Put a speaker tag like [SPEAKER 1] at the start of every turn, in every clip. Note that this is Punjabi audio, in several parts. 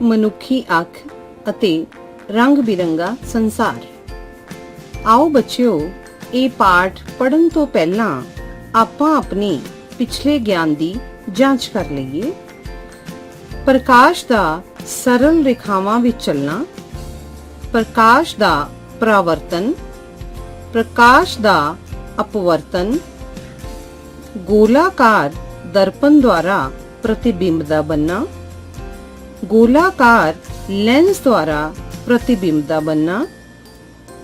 [SPEAKER 1] ਮਨੁੱਖੀ ਅੱਖ ਅਤੇ ਰੰਗ ਬਿਰੰਗਾ ਸੰਸਾਰ। ਆਓ ਬੱਚਿਓ, ਇਹ ਪਾਠ ਪੜ੍ਹਨ ਤੋਂ ਪਹਿਲਾਂ ਆਪਾਂ ਆਪਣੇ ਪਿਛਲੇ ਗਿਆਨ ਦੀ ਜਾਂਚ ਕਰ ਲਈਏ। ਪ੍ਰਕਾਸ਼ ਦਾ ਸਰਲ ਰੇਖਾਵਾਂ ਵਿੱਚ ਚੱਲਣਾ, ਪ੍ਰਕਾਸ਼ ਦਾ ਪਰਾਵਰਤਨ, ਪ੍ਰਕਾਸ਼ ਦਾ ਅਪਵਰਤਨ, ਗੋਲਾਕਾਰ ਦਰਪਣ ਦੁਆਰਾ ਪ੍ਰਤੀਬਿੰਬ ਦਾ ਬਣਨਾ, ਗੋਲਾਕਾਰ ਲੈਂਸ ਦੁਆਰਾ ਪ੍ਰਤੀਬਿੰਬ ਦਾ ਬਣਨਾ,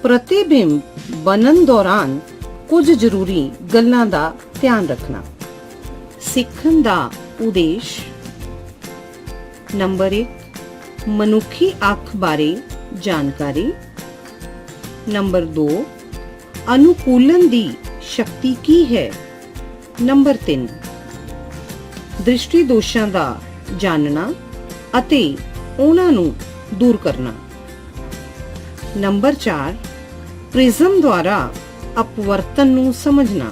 [SPEAKER 1] ਪ੍ਰਤੀਬਿੰਬ ਬਣਨ ਦੌਰਾਨ ਕੁਝ ਜ਼ਰੂਰੀ ਗੱਲਾਂ ਦਾ ਧਿਆਨ ਰੱਖਣਾ। ਸਿੱਖਣ ਦਾ ਉਦੇਸ਼। ਨੰਬਰ 1, ਮਨੁੱਖੀ ਅੱਖ ਬਾਰੇ ਜਾਣਕਾਰੀ। ਨੰਬਰ 2, ਅਨੁਕੂਲਨ ਦੀ ਸ਼ਕਤੀ ਕੀ ਹੈ। ਨੰਬਰ 3, ਦ੍ਰਿਸ਼ਟੀ ਦੋਸ਼ਾਂ ਦਾ ਜਾਣਨਾ ਅਤੇ ਉਹਨਾਂ ਨੂੰ ਦੂਰ ਕਰਨਾ। ਨੰਬਰ 4, ਪ੍ਰਿਜ਼ਮ ਦੁਆਰਾ ਅਪਵਰਤਨ ਨੂੰ ਸਮਝਣਾ।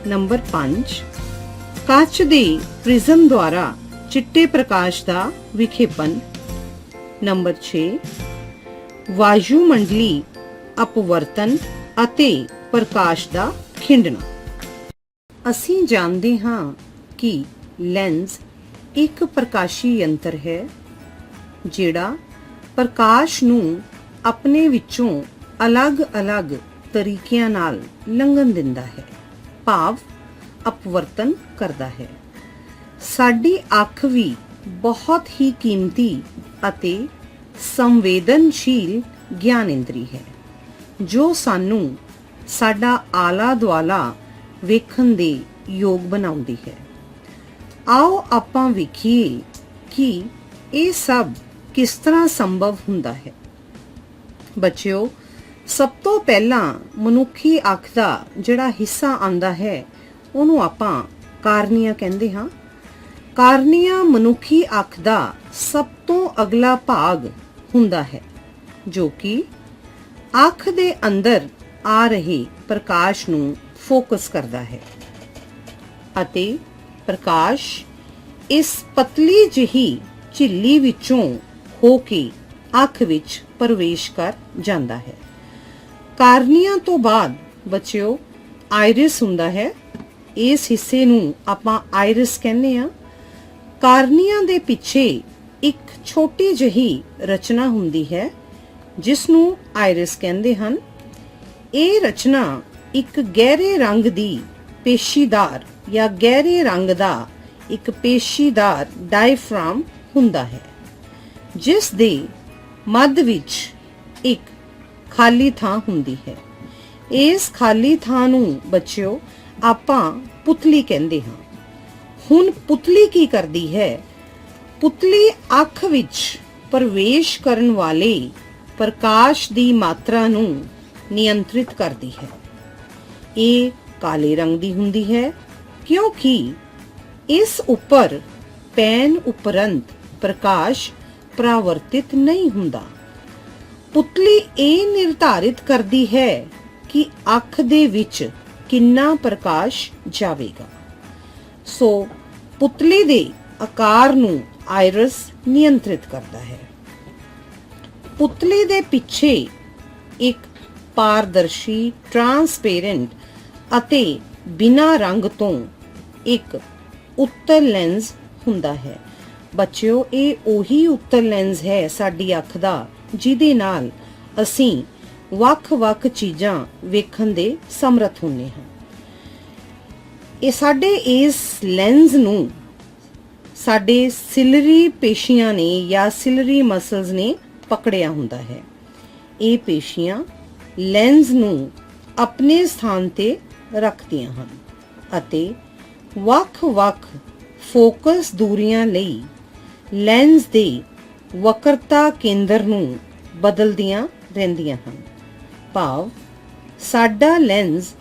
[SPEAKER 1] ਨੰਬਰ 5, ਕੱਚ ਦੇ ਪ੍ਰਿਜ਼ਮ ਦੁਆਰਾ ਚਿੱਟੇ ਪ੍ਰਕਾਸ਼ ਦਾ ਵਿਖੇਪਨ। ਨੰਬਰ 6, ਵਾਯੂਮੰਡਲੀ ਅਪਵਰਤਨ ਅਤੇ ਪ੍ਰਕਾਸ਼ ਦਾ ਖਿੰਡਣਾ। ਅਸੀਂ ਜਾਣਦੇ ਹਾਂ ਕਿ ਲੈਂਸ ਇੱਕ ਪ੍ਰਕਾਸ਼ੀ ਯੰਤਰ ਹੈ ਜਿਹੜਾ ਪ੍ਰਕਾਸ਼ ਨੂੰ ਆਪਣੇ ਵਿੱਚੋਂ ਅਲੱਗ-ਅਲੱਗ ਤਰੀਕਿਆਂ ਨਾਲ ਲੰਘਣ ਦਿੰਦਾ ਹੈ, ਭਾਵ ਅਪਵਰਤਨ ਕਰਦਾ ਹੈ। ਸਾਡੀ ਅੱਖ ਵੀ ਬਹੁਤ ਹੀ ਕੀਮਤੀ ਅਤੇ ਸੰਵੇਦਨਸ਼ੀਲ ਗਿਆਨ ਇੰਦਰੀ ਹੈ ਜੋ ਸਾਨੂੰ ਸਾਡਾ ਆਲਾ ਦੁਆਲਾ ਵੇਖਣ ਦੇ ਯੋਗ ਬਣਾਉਂਦੀ ਹੈ। ਆਓ ਆਪਾਂ ਵੇਖੀਏ ਕਿ ਇਹ ਸਭ ਕਿਸ ਤਰ੍ਹਾਂ ਸੰਭਵ ਹੁੰਦਾ ਹੈ। ਬੱਚਿਓ, ਸਭ ਤੋਂ ਪਹਿਲਾਂ ਮਨੁੱਖੀ ਅੱਖ ਦਾ ਜਿਹੜਾ ਹਿੱਸਾ ਆਂਦਾ ਹੈ ਉਹਨੂੰ ਆਪਾਂ ਕਾਰਨੀਆ ਕਹਿੰਦੇ ਹਾਂ। ਕਾਰਨੀਆ ਮਨੁੱਖੀ ਅੱਖ ਦਾ ਸਭ ਤੋਂ ਅਗਲਾ ਭਾਗ ਹੁੰਦਾ ਹੈ ਜੋ ਕਿ ਅੱਖ ਦੇ ਅੰਦਰ ਆ ਰਹੇ ਪ੍ਰਕਾਸ਼ ਨੂੰ ਫੋਕਸ ਕਰਦਾ ਹੈ ਅਤੇ ਪ੍ਰਕਾਸ਼ ਇਸ ਪਤਲੀ ਜਿਹੀ ਝਿੱਲੀ ਵਿੱਚੋਂ ਹੋ ਕੇ ਅੱਖ ਵਿੱਚ ਪ੍ਰਵੇਸ਼ ਕਰ ਜਾਂਦਾ ਹੈ। ਕਾਰਨੀਆ ਤੋਂ ਬਾਅਦ ਬੱਚਿਓ ਆਇਰਿਸ ਹੁੰਦਾ ਹੈ। ਇਸ ਹਿੱਸੇ ਨੂੰ ਆਪਾਂ ਆਇਰਿਸ ਕਹਿੰਦੇ ਹਾਂ। ਕਾਰਨੀਆ ਦੇ ਪਿੱਛੇ ਇੱਕ ਛੋਟੀ ਜਿਹੀ ਰਚਨਾ ਹੁੰਦੀ ਹੈ ਜਿਸ ਨੂੰ ਆਇਰਿਸ ਕਹਿੰਦੇ ਹਨ। ਇਹ ਰਚਨਾ ਇੱਕ ਗਹਿਰੇ ਰੰਗ ਦੀ ਪੇਸ਼ੀਦਾਰ ਜਾਂ ਗਹਿਰੇ ਰੰਗ ਦਾ ਇੱਕ ਪੇਸ਼ੀਦਾਰ ਡਾਇਫਰਾਮ ਹੁੰਦਾ ਹੈ ਜਿਸ ਦੇ ਮੱਧ ਵਿੱਚ ਇੱਕ ਖਾਲੀ ਥਾਂ ਹੁੰਦੀ ਹੈ। ਇਸ ਖਾਲੀ ਥਾਂ ਨੂੰ ਬੱਚਿਓ ਆਪਾਂ ਪੁਤਲੀ ਕਹਿੰਦੇ ਹਾਂ। ਹੁਣ ਪੁਤਲੀ ਕੀ ਕਰਦੀ ਹੈ? ਪੁਤਲੀ ਅੱਖ ਵਿੱਚ ਪ੍ਰਵੇਸ਼ ਕਰਨ ਵਾਲੇ ਪ੍ਰਕਾਸ਼ ਦੀ ਮਾਤਰਾ ਨੂੰ ਨਿਯੰਤਰਿਤ ਕਰਦੀ ਹੈ। ਇਹ ਕਾਲੇ ਰੰਗ ਦੀ ਹੁੰਦੀ ਹੈ ਕਿਉਂਕਿ ਇਸ ਉੱਪਰ ਪੈਨ ਉਪਰੰਤ ਪ੍ਰਕਾਸ਼ ਪਰਾਵਰਤਿਤ ਨਹੀਂ ਹੁੰਦਾ। ਪੁਤਲੀ ਇਹ ਨਿਰਧਾਰਿਤ ਕਰਦੀ ਹੈ ਕਿ ਅੱਖ ਦੇ ਵਿੱਚ ਕਿੰਨਾ ਪ੍ਰਕਾਸ਼ ਜਾਵੇਗਾ। ਸੋ ਪੁਤਲੀ ਦੇ ਆਕਾਰ ਨੂੰ ਆਇਰਿਸ ਨਿਯੰਤਰਿਤ ਕਰਦਾ ਹੈ। ਪੁਤਲੀ ਦੇ ਪਿੱਛੇ ਇੱਕ ਪਾਰਦਰਸ਼ੀ ਟ੍ਰਾਂਸਪੇਰੈਂਟ ਅਤੇ ਬਿਨਾਂ ਰੰਗ ਤੋਂ ਇੱਕ ਉੱਤਲ ਲੈਂਸ ਹੁੰਦਾ ਹੈ। ਬੱਚਿਓ, ਇਹ ਉਹੀ ਉੱਤਲ ਲੈਂਸ ਹੈ ਸਾਡੀ ਅੱਖ ਦਾ ਜਿਹਦੇ ਨਾਲ ਅਸੀਂ ਵੱਖ-ਵੱਖ ਚੀਜ਼ਾਂ ਵੇਖਣ ਦੇ ਸਮਰੱਥ ਹੁੰਦੇ ਹਾਂ। ਇਹ ਸਾਡੇ ਇਸ ਲੈਂਸ ਨੂੰ ਸਾਡੇ ਸਿਲਰੀ ਪੇਸ਼ੀਆਂ ਨੇ ਜਾਂ ਸਿਲਰੀ ਮਸਲਸ ਨੇ ਪਕੜਿਆ ਹੁੰਦਾ ਹੈ। ਇਹ ਪੇਸ਼ੀਆਂ ਲੈਂਸ ਨੂੰ ਆਪਣੇ ਸਥਾਨ ਤੇ ਰੱਖਦੀਆਂ ਹਨ ਅਤੇ ਵੱਖ-ਵੱਖ ਫੋਕਸ ਦੂਰੀਆਂ ਲਈ ਲੈਂਸ ਦੇ ਵਕਰਤਾ ਕੇਂਦਰ ਨੂੰ ਬਦਲਦੀਆਂ ਰਹਿੰਦੀਆਂ ਹਨ। ਭਾਵ ਸਾਡਾ ਲੈਂਸ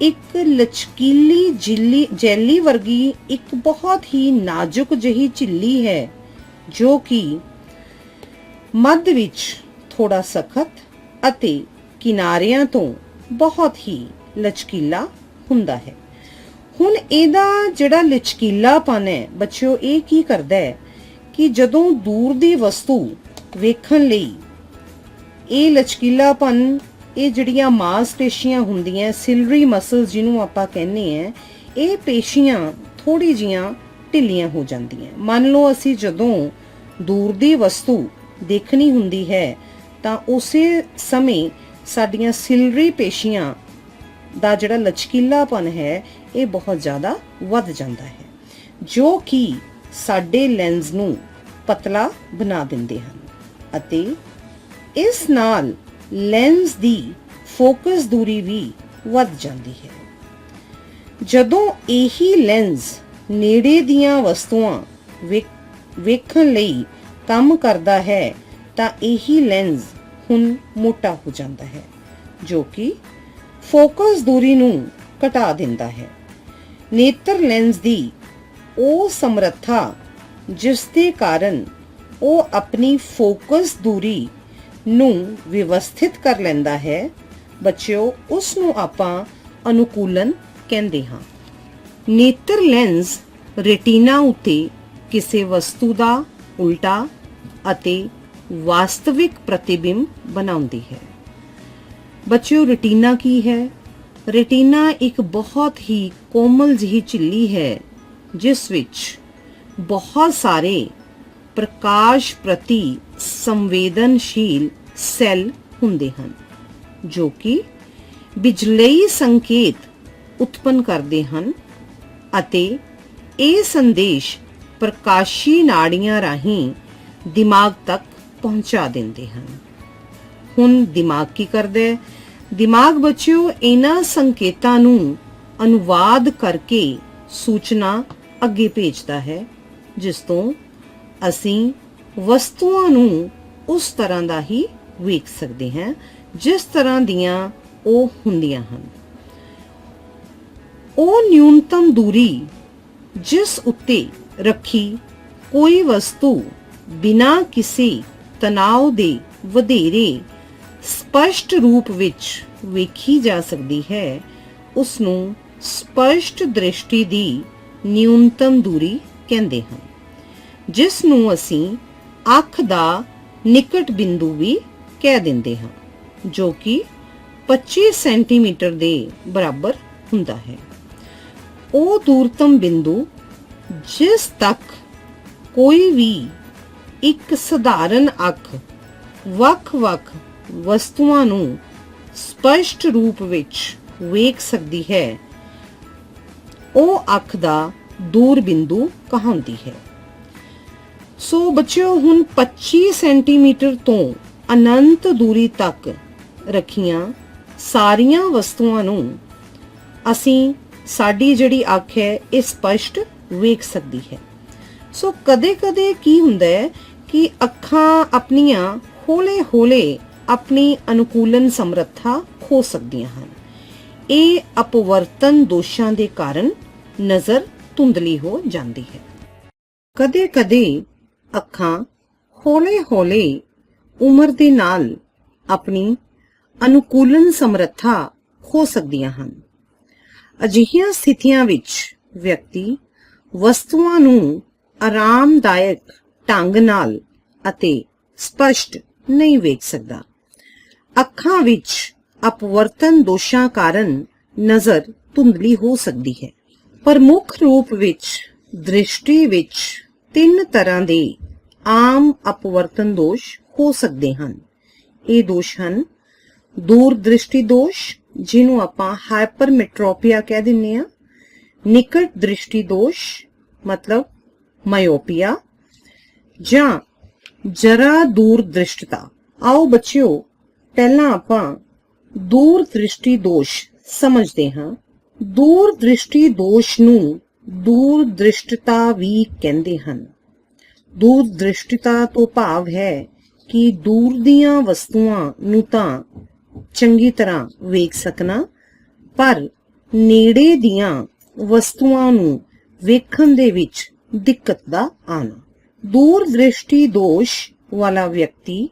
[SPEAKER 1] ਇੱਕ ਲਚਕੀਲੀ ਜੈਲੀ ਵਰਗੀ ਇੱਕ ਬਹੁਤ ਹੀ ਨਾਜ਼ੁਕ ਜਿਹੀ ਝਿੱਲੀ ਹੈ ਜੋ ਕਿ ਮੱਧ ਵਿੱਚ ਥੋੜਾ ਸਖਤ ਅਤੇ ਕਿਨਾਰਿਆਂ ਤੋਂ ਬਹੁਤ ਹੀ ਲਚਕੀਲਾ ਹੁੰਦਾ ਹੈ। ਹੁਣ ਇਹਦਾ ਜਿਹੜਾ ਲਚਕੀਲਾਪਨ ਹੈ ਬੱਚਿਓ, ਇਹ ਕੀ ਕਰਦਾ ਹੈ ਕਿ ਜਦੋਂ ਦੂਰ ਦੀ ਵਸਤੂ ਵੇਖਣ ਲਈ ਇਹ ਲਚਕੀਲਾਪਨ, ਇਹ ਜਿਹੜੀਆਂ ਮਾਸਪੇਸ਼ੀਆਂ ਹੁੰਦੀਆਂ, ਸਿਲਰੀ ਮਸਲਸ ਜਿਹਨੂੰ ਆਪਾਂ ਕਹਿੰਦੇ ਆ, ਇਹ ਪੇਸ਼ੀਆਂ ਥੋੜੀ ਜੀਆਂ ਢਿੱਲੀਆਂ ਹੋ ਜਾਂਦੀਆਂ। ਮੰਨ ਲਓ ਅਸੀਂ ਜਦੋਂ ਦੂਰ ਦੀ ਵਸਤੂ ਦੇਖਣੀ ਹੁੰਦੀ ਹੈ ਤਾਂ ਉਸੇ ਸਮੇਂ ਸਾਡੀਆਂ ਸਿਲਰੀ ਪੇਸ਼ੀਆਂ ਦਾ ਜਿਹੜਾ ਲਚਕੀਲਾਪਨ ਹੈ ਇਹ ਬਹੁਤ ਜ਼ਿਆਦਾ ਵੱਧ ਜਾਂਦਾ ਹੈ, ਜੋ ਕਿ ਸਾਡੇ ਲੈਂਸ ਨੂੰ ਪਤਲਾ ਬਣਾ ਦਿੰਦੇ ਹਨ ਅਤੇ ਇਸ ਨਾਲ ਲੈਂਸ ਦੀ ਫੋਕਸ ਦੂਰੀ ਵੀ ਵੱਧ ਜਾਂਦੀ ਹੈ। ਜਦੋਂ ਇਹੀ ਲੈਂਸ ਨੇੜੇ ਦੀਆਂ ਵਸਤੂਆਂ ਵੇਖਣ ਲਈ ਕੰਮ ਕਰਦਾ ਹੈ ਤਾਂ ਇਹੀ ਲੈਂਸ ਹੁਣ ਮੋਟਾ ਹੋ ਜਾਂਦਾ ਹੈ, ਜੋ ਕਿ ਫੋਕਸ ਦੂਰੀ ਨੂੰ ਘਟਾ ਦਿੰਦਾ ਹੈ। ਨੇਤਰ ਲੈਂਸ ਦੀ ਉਹ ਸਮਰੱਥਾ ਜਿਸ ਦੇ ਕਾਰਨ ਉਹ ਆਪਣੀ ਫੋਕਸ ਦੂਰੀ ਨੂੰ ਵਿਵਸਥਿਤ ਕਰ ਲੈਂਦਾ ਹੈ, ਬੱਚਿਓ, ਉਸ ਨੂੰ ਆਪਾਂ ਅਨੁਕੂਲਨ ਕਹਿੰਦੇ ਹਾਂ। ਨੇਤਰ ਲੈਂਸ ਰੈਟੀਨਾ ਉੱਤੇ ਕਿਸੇ ਵਸਤੂ ਦਾ ਉਲਟਾ ਅਤੇ ਵਾਸਤਵਿਕ ਪ੍ਰਤੀਬਿੰਬ ਬਣਾਉਂਦੀ ਹੈ। ਬੱਚਿਓ, ਰੈਟੀਨਾ ਕੀ ਹੈ? ਰੈਟੀਨਾ ਇੱਕ ਬਹੁਤ ਹੀ ਕੋਮਲ ਜਿਹੀ ਝਿੱਲੀ ਹੈ ਜਿਸ ਵਿੱਚ ਬਹੁਤ ਸਾਰੇ ਪ੍ਰਕਾਸ਼ ਪ੍ਰਤੀ ਸੰਵੇਦਨਸ਼ੀਲ ਸੈੱਲ ਹੁੰਦੇ ਹਨ, ਜੋ ਕਿ ਬਿਜਲਈ ਸੰਕੇਤ ਉਤਪੰਨ ਕਰਦੇ ਹਨ ਅਤੇ ਇਹ ਸੰਦੇਸ਼ ਪ੍ਰਕਾਸ਼ੀ ਨਾੜੀਆਂ ਰਾਹੀਂ ਦਿਮਾਗ ਤੱਕ ਪਹੁੰਚਾ ਦਿੰਦੇ ਹਨ। ਹੁਣ ਦਿਮਾਗ ਕੀ ਕਰਦਾ ਹੈ? ਦਿਮਾਗ, ਬੱਚਿਓ, ਇਹਨਾਂ ਸੰਕੇਤਾਂ ਨੂੰ ਅਨੁਵਾਦ ਕਰਕੇ ਸੂਚਨਾ ਅੱਗੇ ਭੇਜਦਾ ਹੈ, ਜਿਸ ਤੋਂ ਅਸੀਂ ਵਸਤੂਆਂ ਨੂੰ ਉਸ ਤਰ੍ਹਾਂ ਦਾ ਹੀ ਵੇਖ ਸਕਦੇ ਹਾਂ ਜਿਸ ਤਰ੍ਹਾਂ ਦੀਆਂ ਉਹ ਹੁੰਦੀਆਂ ਹਨ। ਉਹ ਨਿਊਨਤਮ ਦੂਰੀ ਜਿਸ ਉੱਤੇ ਰੱਖੀ ਕੋਈ ਵਸਤੂ ਬਿਨਾਂ ਕਿਸੇ ਤਣਾਅ ਦੇ ਵਧੇਰੇ ਸਪਸ਼ਟ ਰੂਪ ਵਿੱਚ ਵੇਖੀ ਜਾ ਸਕਦੀ ਹੈ, ਉਸ ਨੂੰ ਸਪਸ਼ਟ ਦ੍ਰਿਸ਼ਟੀ ਦੀ ਨਿਊਨਤਮ ਦੂਰੀ ਕਹਿੰਦੇ ਹਨ, ਜਿਸ ਨੂੰ ਅਸੀਂ ਅੱਖ ਦਾ ਨਿਕਟ ਬਿੰਦੂ ਵੀ ਕਹਿ ਦਿੰਦੇ ਹਾਂ, ਜੋ ਕਿ 25 ਸੈਂਟੀਮੀਟਰ ਦੇ ਬਰਾਬਰ ਹੁੰਦਾ ਹੈ। ਉਹ ਦੂਰਤਮ ਬਿੰਦੂ ਜਿਸ ਤੱਕ ਕੋਈ ਵੀ ਇੱਕ ਸਧਾਰਨ ਅੱਖ ਵੱਖ-ਵੱਖ ਵਸਤੂਆਂ ਨੂੰ ਸਪਸ਼ਟ ਰੂਪ ਵਿੱਚ ਵੇਖ ਸਕਦੀ ਹੈ, ਉਹ ਅੱਖ ਦਾ ਦੂਰ ਬਿੰਦੂ ਕਹਾਉਂਦੀ ਹੈ। ਸੋ ਬੱਚਿਓ, ਹੁਣ 25 ਸੈਂਟੀਮੀਟਰ ਤੋਂ ਅਨੰਤ ਦੂਰੀ ਤੱਕ ਰੱਖੀਆਂ ਸਾਰੀਆਂ ਵਸਤੂਆਂ ਨੂੰ ਅਸੀਂ, ਸਾਡੀ ਜਿਹੜੀ ਅੱਖ ਹੈ, ਇਹ ਸਪਸ਼ਟ ਵੇਖ ਸਕਦੀ ਹੈ। ਸੋ ਕਦੇ-ਕਦੇ ਕੀ ਹੁੰਦਾ ਹੈ ਕਿ ਅੱਖਾਂ ਆਪਣੀਆਂ ਹੌਲੇ-ਹੌਲੇ ਆਪਣੀ ਅਨੁਕੂਲਨ ਸਮਰੱਥਾ ਖੋ ਸਕਦੀਆਂ ਹਨ। ਇਹ ਅਪਵਰਤਨ ਦੋਸ਼ਾਂ ਦੇ ਕਾਰਨ ਨਜ਼ਰ ਧੁੰਦਲੀ ਹੋ ਜਾਂਦੀ ਹੈ। ਕਦੇ-ਕਦੇ ਅੱਖਾਂ ਹੌਲੇ-ਹੌਲੇ ਉਮਰ ਦੇ ਨਾਲ ਆਪਣੀ ਅਨੁਕੂਲਨ ਸਮਰੱਥਾ ਖੋ ਸਕਦੀਆਂ ਹਨ। ਅਜਿਹੀਆਂ ਸਥਿਤੀਆਂ ਵਿੱਚ ਵਿਅਕਤੀ ਵਸਤੂਆਂ ਨੂੰ ਆਰਾਮਦਾਇਕ ਢੰਗ ਨਾਲ ਅਤੇ ਸਪਸ਼ਟ ਨਹੀਂ ਵੇਖ ਸਕਦਾ। ਅੱਖਾਂ ਵਿੱਚ ਅਪਵਰਤਨ ਦੋਸ਼ਾਂ ਕਾਰਨ ਨਜ਼ਰ ਧੁੰਦਲੀ ਹੋ ਸਕਦੀ ਹੈ। ਪ੍ਰਮੁੱਖ ਰੂਪ ਵਿੱਚ ਦ੍ਰਿਸ਼ਟੀ ਵਿੱਚ 3 ਤਰ੍ਹਾਂ ਦੇ ਆਮ ਅਪਵਰਤਨ ਦੋਸ਼ ਹੋ ਸਕਦੇ ਹਨ। ਇਹ ਦੋਸ਼ ਹਨ ਦੂਰ ਦ੍ਰਿਸ਼ਟੀ ਦੋਸ਼, ਜਿਹਨੂੰ ਆਪਾਂ ਹਾਈਪਰਮੈਟ੍ਰੋਪੀਆ ਕਹਿ ਦਿੰਦੇ ਹਾਂ, ਨਿਕਟ ਦ੍ਰਿਸ਼ਟੀ ਦੋਸ਼ ਮਤਲਬ ਮਾਇਓਪੀਆ, ਜਾਂ ਜਰਾ ਦੂਰ ਦ੍ਰਿਸ਼ਟਤਾ। ਆਓ ਬੱਚਿਓ, ਪਹਿਲਾਂ ਆਪਾਂ ਦੂਰ ਦ੍ਰਿਸ਼ਟੀ ਦੋਸ਼ ਸਮਝਦੇ ਹਾਂ। ਦੂਰ ਦ੍ਰਿਸ਼ਟੀ ਦੋਸ਼ ਨੂੰ ਦੂਰ ਦ੍ਰਿਸ਼ਟਤਾ ਵੀ ਕਹਿੰਦੇ ਹਨ। ਦੂਰ ਦ੍ਰਿਸ਼ਟਤਾ ਤੋਂ ਭਾਵ ਹੈ ਕਿ ਦੂਰ ਦੀਆਂ ਵਸਤੂਆਂ ਨੂੰ ਤਾਂ ਚੰਗੀ ਤਰ੍ਹਾਂ ਵੇਖ ਸਕਣਾ, ਪਰ ਨੇੜੇ ਦੀਆਂ ਵਸਤੂਆਂ ਨੂੰ ਵੇਖਣ ਦੇ ਵਿੱਚ ਦਿੱਕਤ ਦਾ ਆਉਣਾ। ਦੂਰ ਦ੍ਰਿਸ਼ਟੀ ਦੋਸ਼ ਵਾਲਾ ਵਿਅਕਤੀ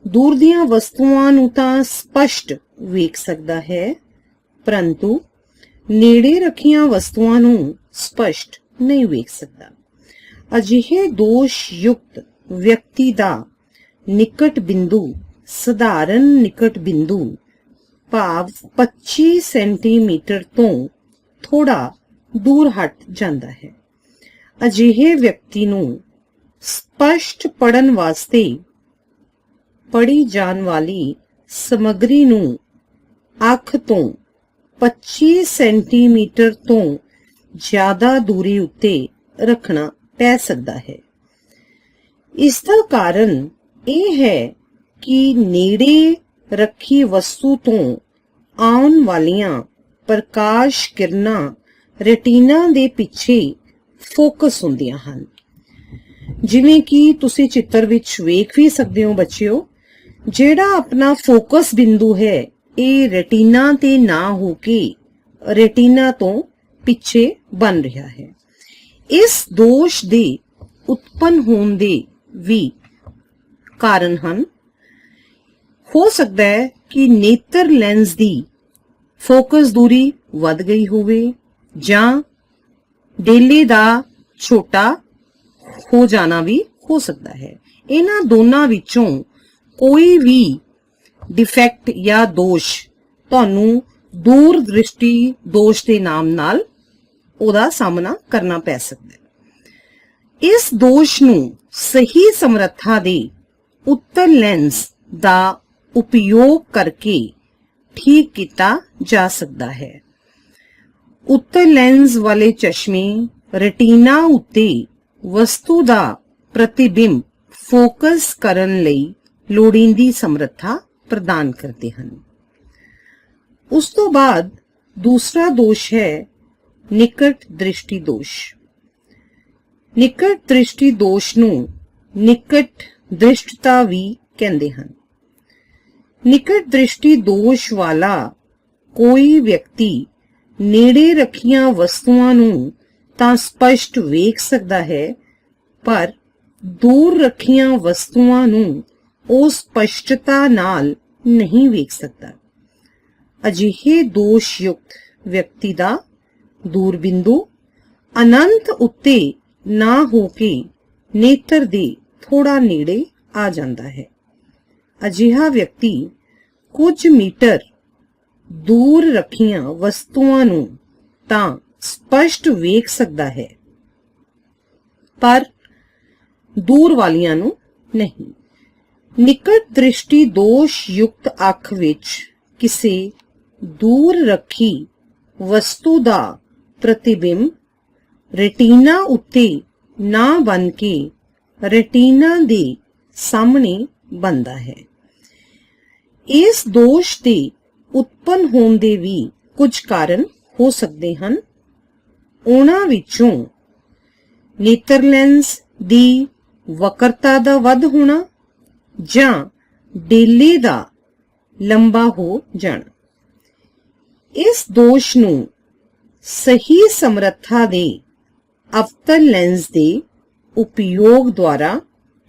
[SPEAKER 1] ਦੂਰ ਦੀਆਂ ਵਸਤੂਆਂ ਨੂੰ ਤਾਂ ਸਪਸ਼ਟ ਵੇਖ ਸਕਦਾ ਹੈ, ਪਰੰਤੂ ਨੇੜੇ ਰੱਖੀਆਂ ਵਸਤੂਆਂ ਨੂੰ ਸਪਸ਼ਟ ਨਹੀਂ ਵੇਖ ਸਕਦਾ। ਅਜਿਹੇ ਦੋਸ਼-ਯੁਕਤ ਵਿਅਕਤੀ ਦਾ ਨਿਕਟ ਬਿੰਦੂ ਸਧਾਰਨ ਨਿਕਟ ਬਿੰਦੂ ਭਾਵ 25 ਸੈਂਟੀਮੀਟਰ ਤੋਂ ਥੋੜਾ ਦੂਰ ਹਟ ਜਾਂਦਾ ਹੈ। ਅਜਿਹੇ ਵਿਅਕਤੀ ਨੂੰ ਸਪਸ਼ਟ ਪੜ੍ਹਨ ਵਾਸਤੇ ਪੜ੍ਹੀ ਜਾਣ ਵਾਲੀ ਸਮੱਗਰੀ ਨੂੰ ਅੱਖ ਤੋਂ 25 ਸੈਂਟੀਮੀਟਰ ਤੋਂ ਜ਼ਿਆਦਾ ਦੂਰੀ ਉੱਤੇ ਰੱਖਣਾ ਪੈ ਸਕਦਾ ਹੈ। ਇਸ ਦਾ ਕਾਰਨ ਇਹ ਹੈ ਕਿ ਨੇੜੇ ਰੱਖੀ ਵਸਤੂ ਤੋਂ ਆਉਣ ਵਾਲੀਆਂ ਪ੍ਰਕਾਸ਼ ਕਿਰਨਾਂ ਰੈਟੀਨਾ ਦੇ ਪਿੱਛੇ ਫੋਕਸ ਹੁੰਦੀਆਂ ਹਨ। ਜਿਵੇਂ ਕਿ ਤੁਸੀਂ ਚਿੱਤਰ ਵਿੱਚ ਵੇਖ ਵੀ ਸਕਦੇ ਹੋ ਬੱਚਿਓ, ਜਿਹੜਾ ਆਪਣਾ ਫੋਕਸ ਬਿੰਦੂ ਹੈ ਇਹ ਰੈਟੀਨਾ ਤੇ ਨਾ ਹੋ ਕੇ ਰੈਟੀਨਾ ਤੋਂ ਪਿੱਛੇ ਬਣ ਰਿਹਾ ਹੈ। ਇਸ ਦੋਸ਼ ਦੇ ਉਤਪੰਨ ਹੋਣ ਦੇ ਵੀ ਕਾਰਨ ਹਨ। ਹੋ ਸਕਦਾ ਹੈ ਕਿ ਨੇਤਰ ਲੈਂਸ ਦੀ ਫੋਕਸ ਦੂਰੀ ਵੱਧ ਗਈ ਹੋਵੇ ਜਾਂ ਡੇਲੇ ਦਾ ਛੋਟਾ ਹੋ ਜਾਣਾ ਵੀ ਹੋ ਸਕਦਾ ਹੈ। ਇਹਨਾਂ ਦੋਨਾਂ ਵਿੱਚੋਂ ਕੋਈ ਵੀ ਡਿਫੈਕਟ ਜਾਂ ਦੋਸ਼ ਤੁਹਾਨੂੰ ਦੂਰ ਦ੍ਰਿਸ਼ਟੀ ਦੋਸ਼ ਦੇ ਨਾਮ ਨਾਲ ਉਹਦਾ ਸਾਹਮਣਾ ਕਰਨਾ ਪੈ ਸਕਦਾ ਹੈ। ਇਸ ਦੋਸ਼ ਨੂੰ ਸਹੀ ਸਮਰੱਥਾ ਦੇ ਉੱਤਰ ਲੈਂਸ ਦਾ ਉਪਯੋਗ ਕਰਕੇ ਠੀਕ ਕੀਤਾ ਜਾ ਸਕਦਾ ਹੈ। ਉੱਤਰ ਲੈਂਸ ਵਾਲੇ ਚਸ਼ਮੇ ਰੈਟੀਨਾ ਉੱਤੇ ਵਸਤੂ ਦਾ ਪ੍ਰਤੀਬਿੰਬ ਫੋਕਸ ਕਰਨ ਲਈ ਲੋੜੀਂਦੀ ਸਮਰੱਥਾ ਪ੍ਰਦਾਨ ਕਰਦੇ ਹਨ। ਉਸ ਤੋਂ ਬਾਅਦ ਦੂਸਰਾ ਦੋਸ਼ ਹੈ ਨਿਕਟ ਦ੍ਰਿਸ਼ਟੀ ਦੋਸ਼। ਨਿਕਟ ਦ੍ਰਿਸ਼ਟੀ ਦੋਸ਼ ਨੂੰ ਨਿਕਟ ਦ੍ਰਿਸ਼ਟਤਾ ਵੀ ਕਹਿੰਦੇ ਹਨ। ਨਿਕਟ ਦ੍ਰਿਸ਼ਟੀ ਦੋਸ਼ ਵਾਲਾ ਕੋਈ ਵਿਅਕਤੀ ਨੇੜੇ ਰੱਖੀਆਂ ਵਸਤੂਆਂ ਨੂੰ ਤਾਂ ਸਪਸ਼ਟ ਵੇਖ ਸਕਦਾ ਹੈ, ਪਰ ਦੂਰ ਰੱਖੀਆਂ ਵਸਤੂਆਂ ਨੂੰ ਉਹ ਸਪਸ਼ਟਤਾ ਨਾਲ ਨਹੀਂ ਵੇਖ ਸਕਦਾ। ਅਜਿਹੇ ਦੋਸ਼ਯੁਕਤ ਵਿਅਕਤੀ ਦਾ ਦੂਰਬਿੰਦੂ ਅਨੰਤ ਉੱਤੇ ਨਾ ਹੋ ਕੇ ਨੇਤਰ ਦੇ ਥੋੜਾ ਨੇੜੇ ਆ ਜਾਂਦਾ ਹੈ। ਅਜਿਹਾ ਵਿਅਕਤੀ ਕੁਝ ਮੀਟਰ ਦੂਰ ਰੱਖੀਆਂ ਵਸਤੂਆਂ ਨੂੰ ਤਾਂ ਸਪਸ਼ਟ ਵੇਖ ਸਕਦਾ ਹੈ, ਪਰ ਦੂਰ ਵਾਲੀਆਂ ਨੂੰ ਨਹੀਂ। ਨਿਕਟ ਦ੍ਰਿਸ਼ਟੀ ਦੋਸ਼ ਯੁਕਤ ਅੱਖ ਵਿੱਚ ਕਿਸੇ ਦੂਰ ਰੱਖੀ ਵਸਤੂ ਦਾ ਪ੍ਰਤੀਬਿੰਬ ਰੈਟੀਨਾ ਉੱਤੇ ਨਾ ਬਣ ਕੇ ਰੈਟੀਨਾ ਦੇ ਸਾਹਮਣੇ ਬਣਦਾ ਹੈ। ਇਸ ਦੋਸ਼ ਦੇ ਉਤਪੰਨ ਹੋਣ ਦੇ ਵੀ ਕੁਝ ਕਾਰਨ ਹੋ ਸਕਦੇ ਹਨ। ਉਹਨਾਂ ਵਿੱਚੋਂ ਨੇਤਰ ਲੈਂਸ ਦੀ ਵਕਰਤਾ ਦਾ ਵੱਧ ਹੋਣਾ ਜਾਂ ਡੇਲੇ ਦਾ ਲੰਬਾ ਹੋ ਜਾਣਾ। ਇਸ ਦੋਸ਼ ਨੂੰ ਸਹੀ ਸਮਰੱਥਾ ਦੇ ਅਵਤਲ ਲੈਂਸ ਦੇ ਉਪਯੋਗ ਦੁਆਰਾ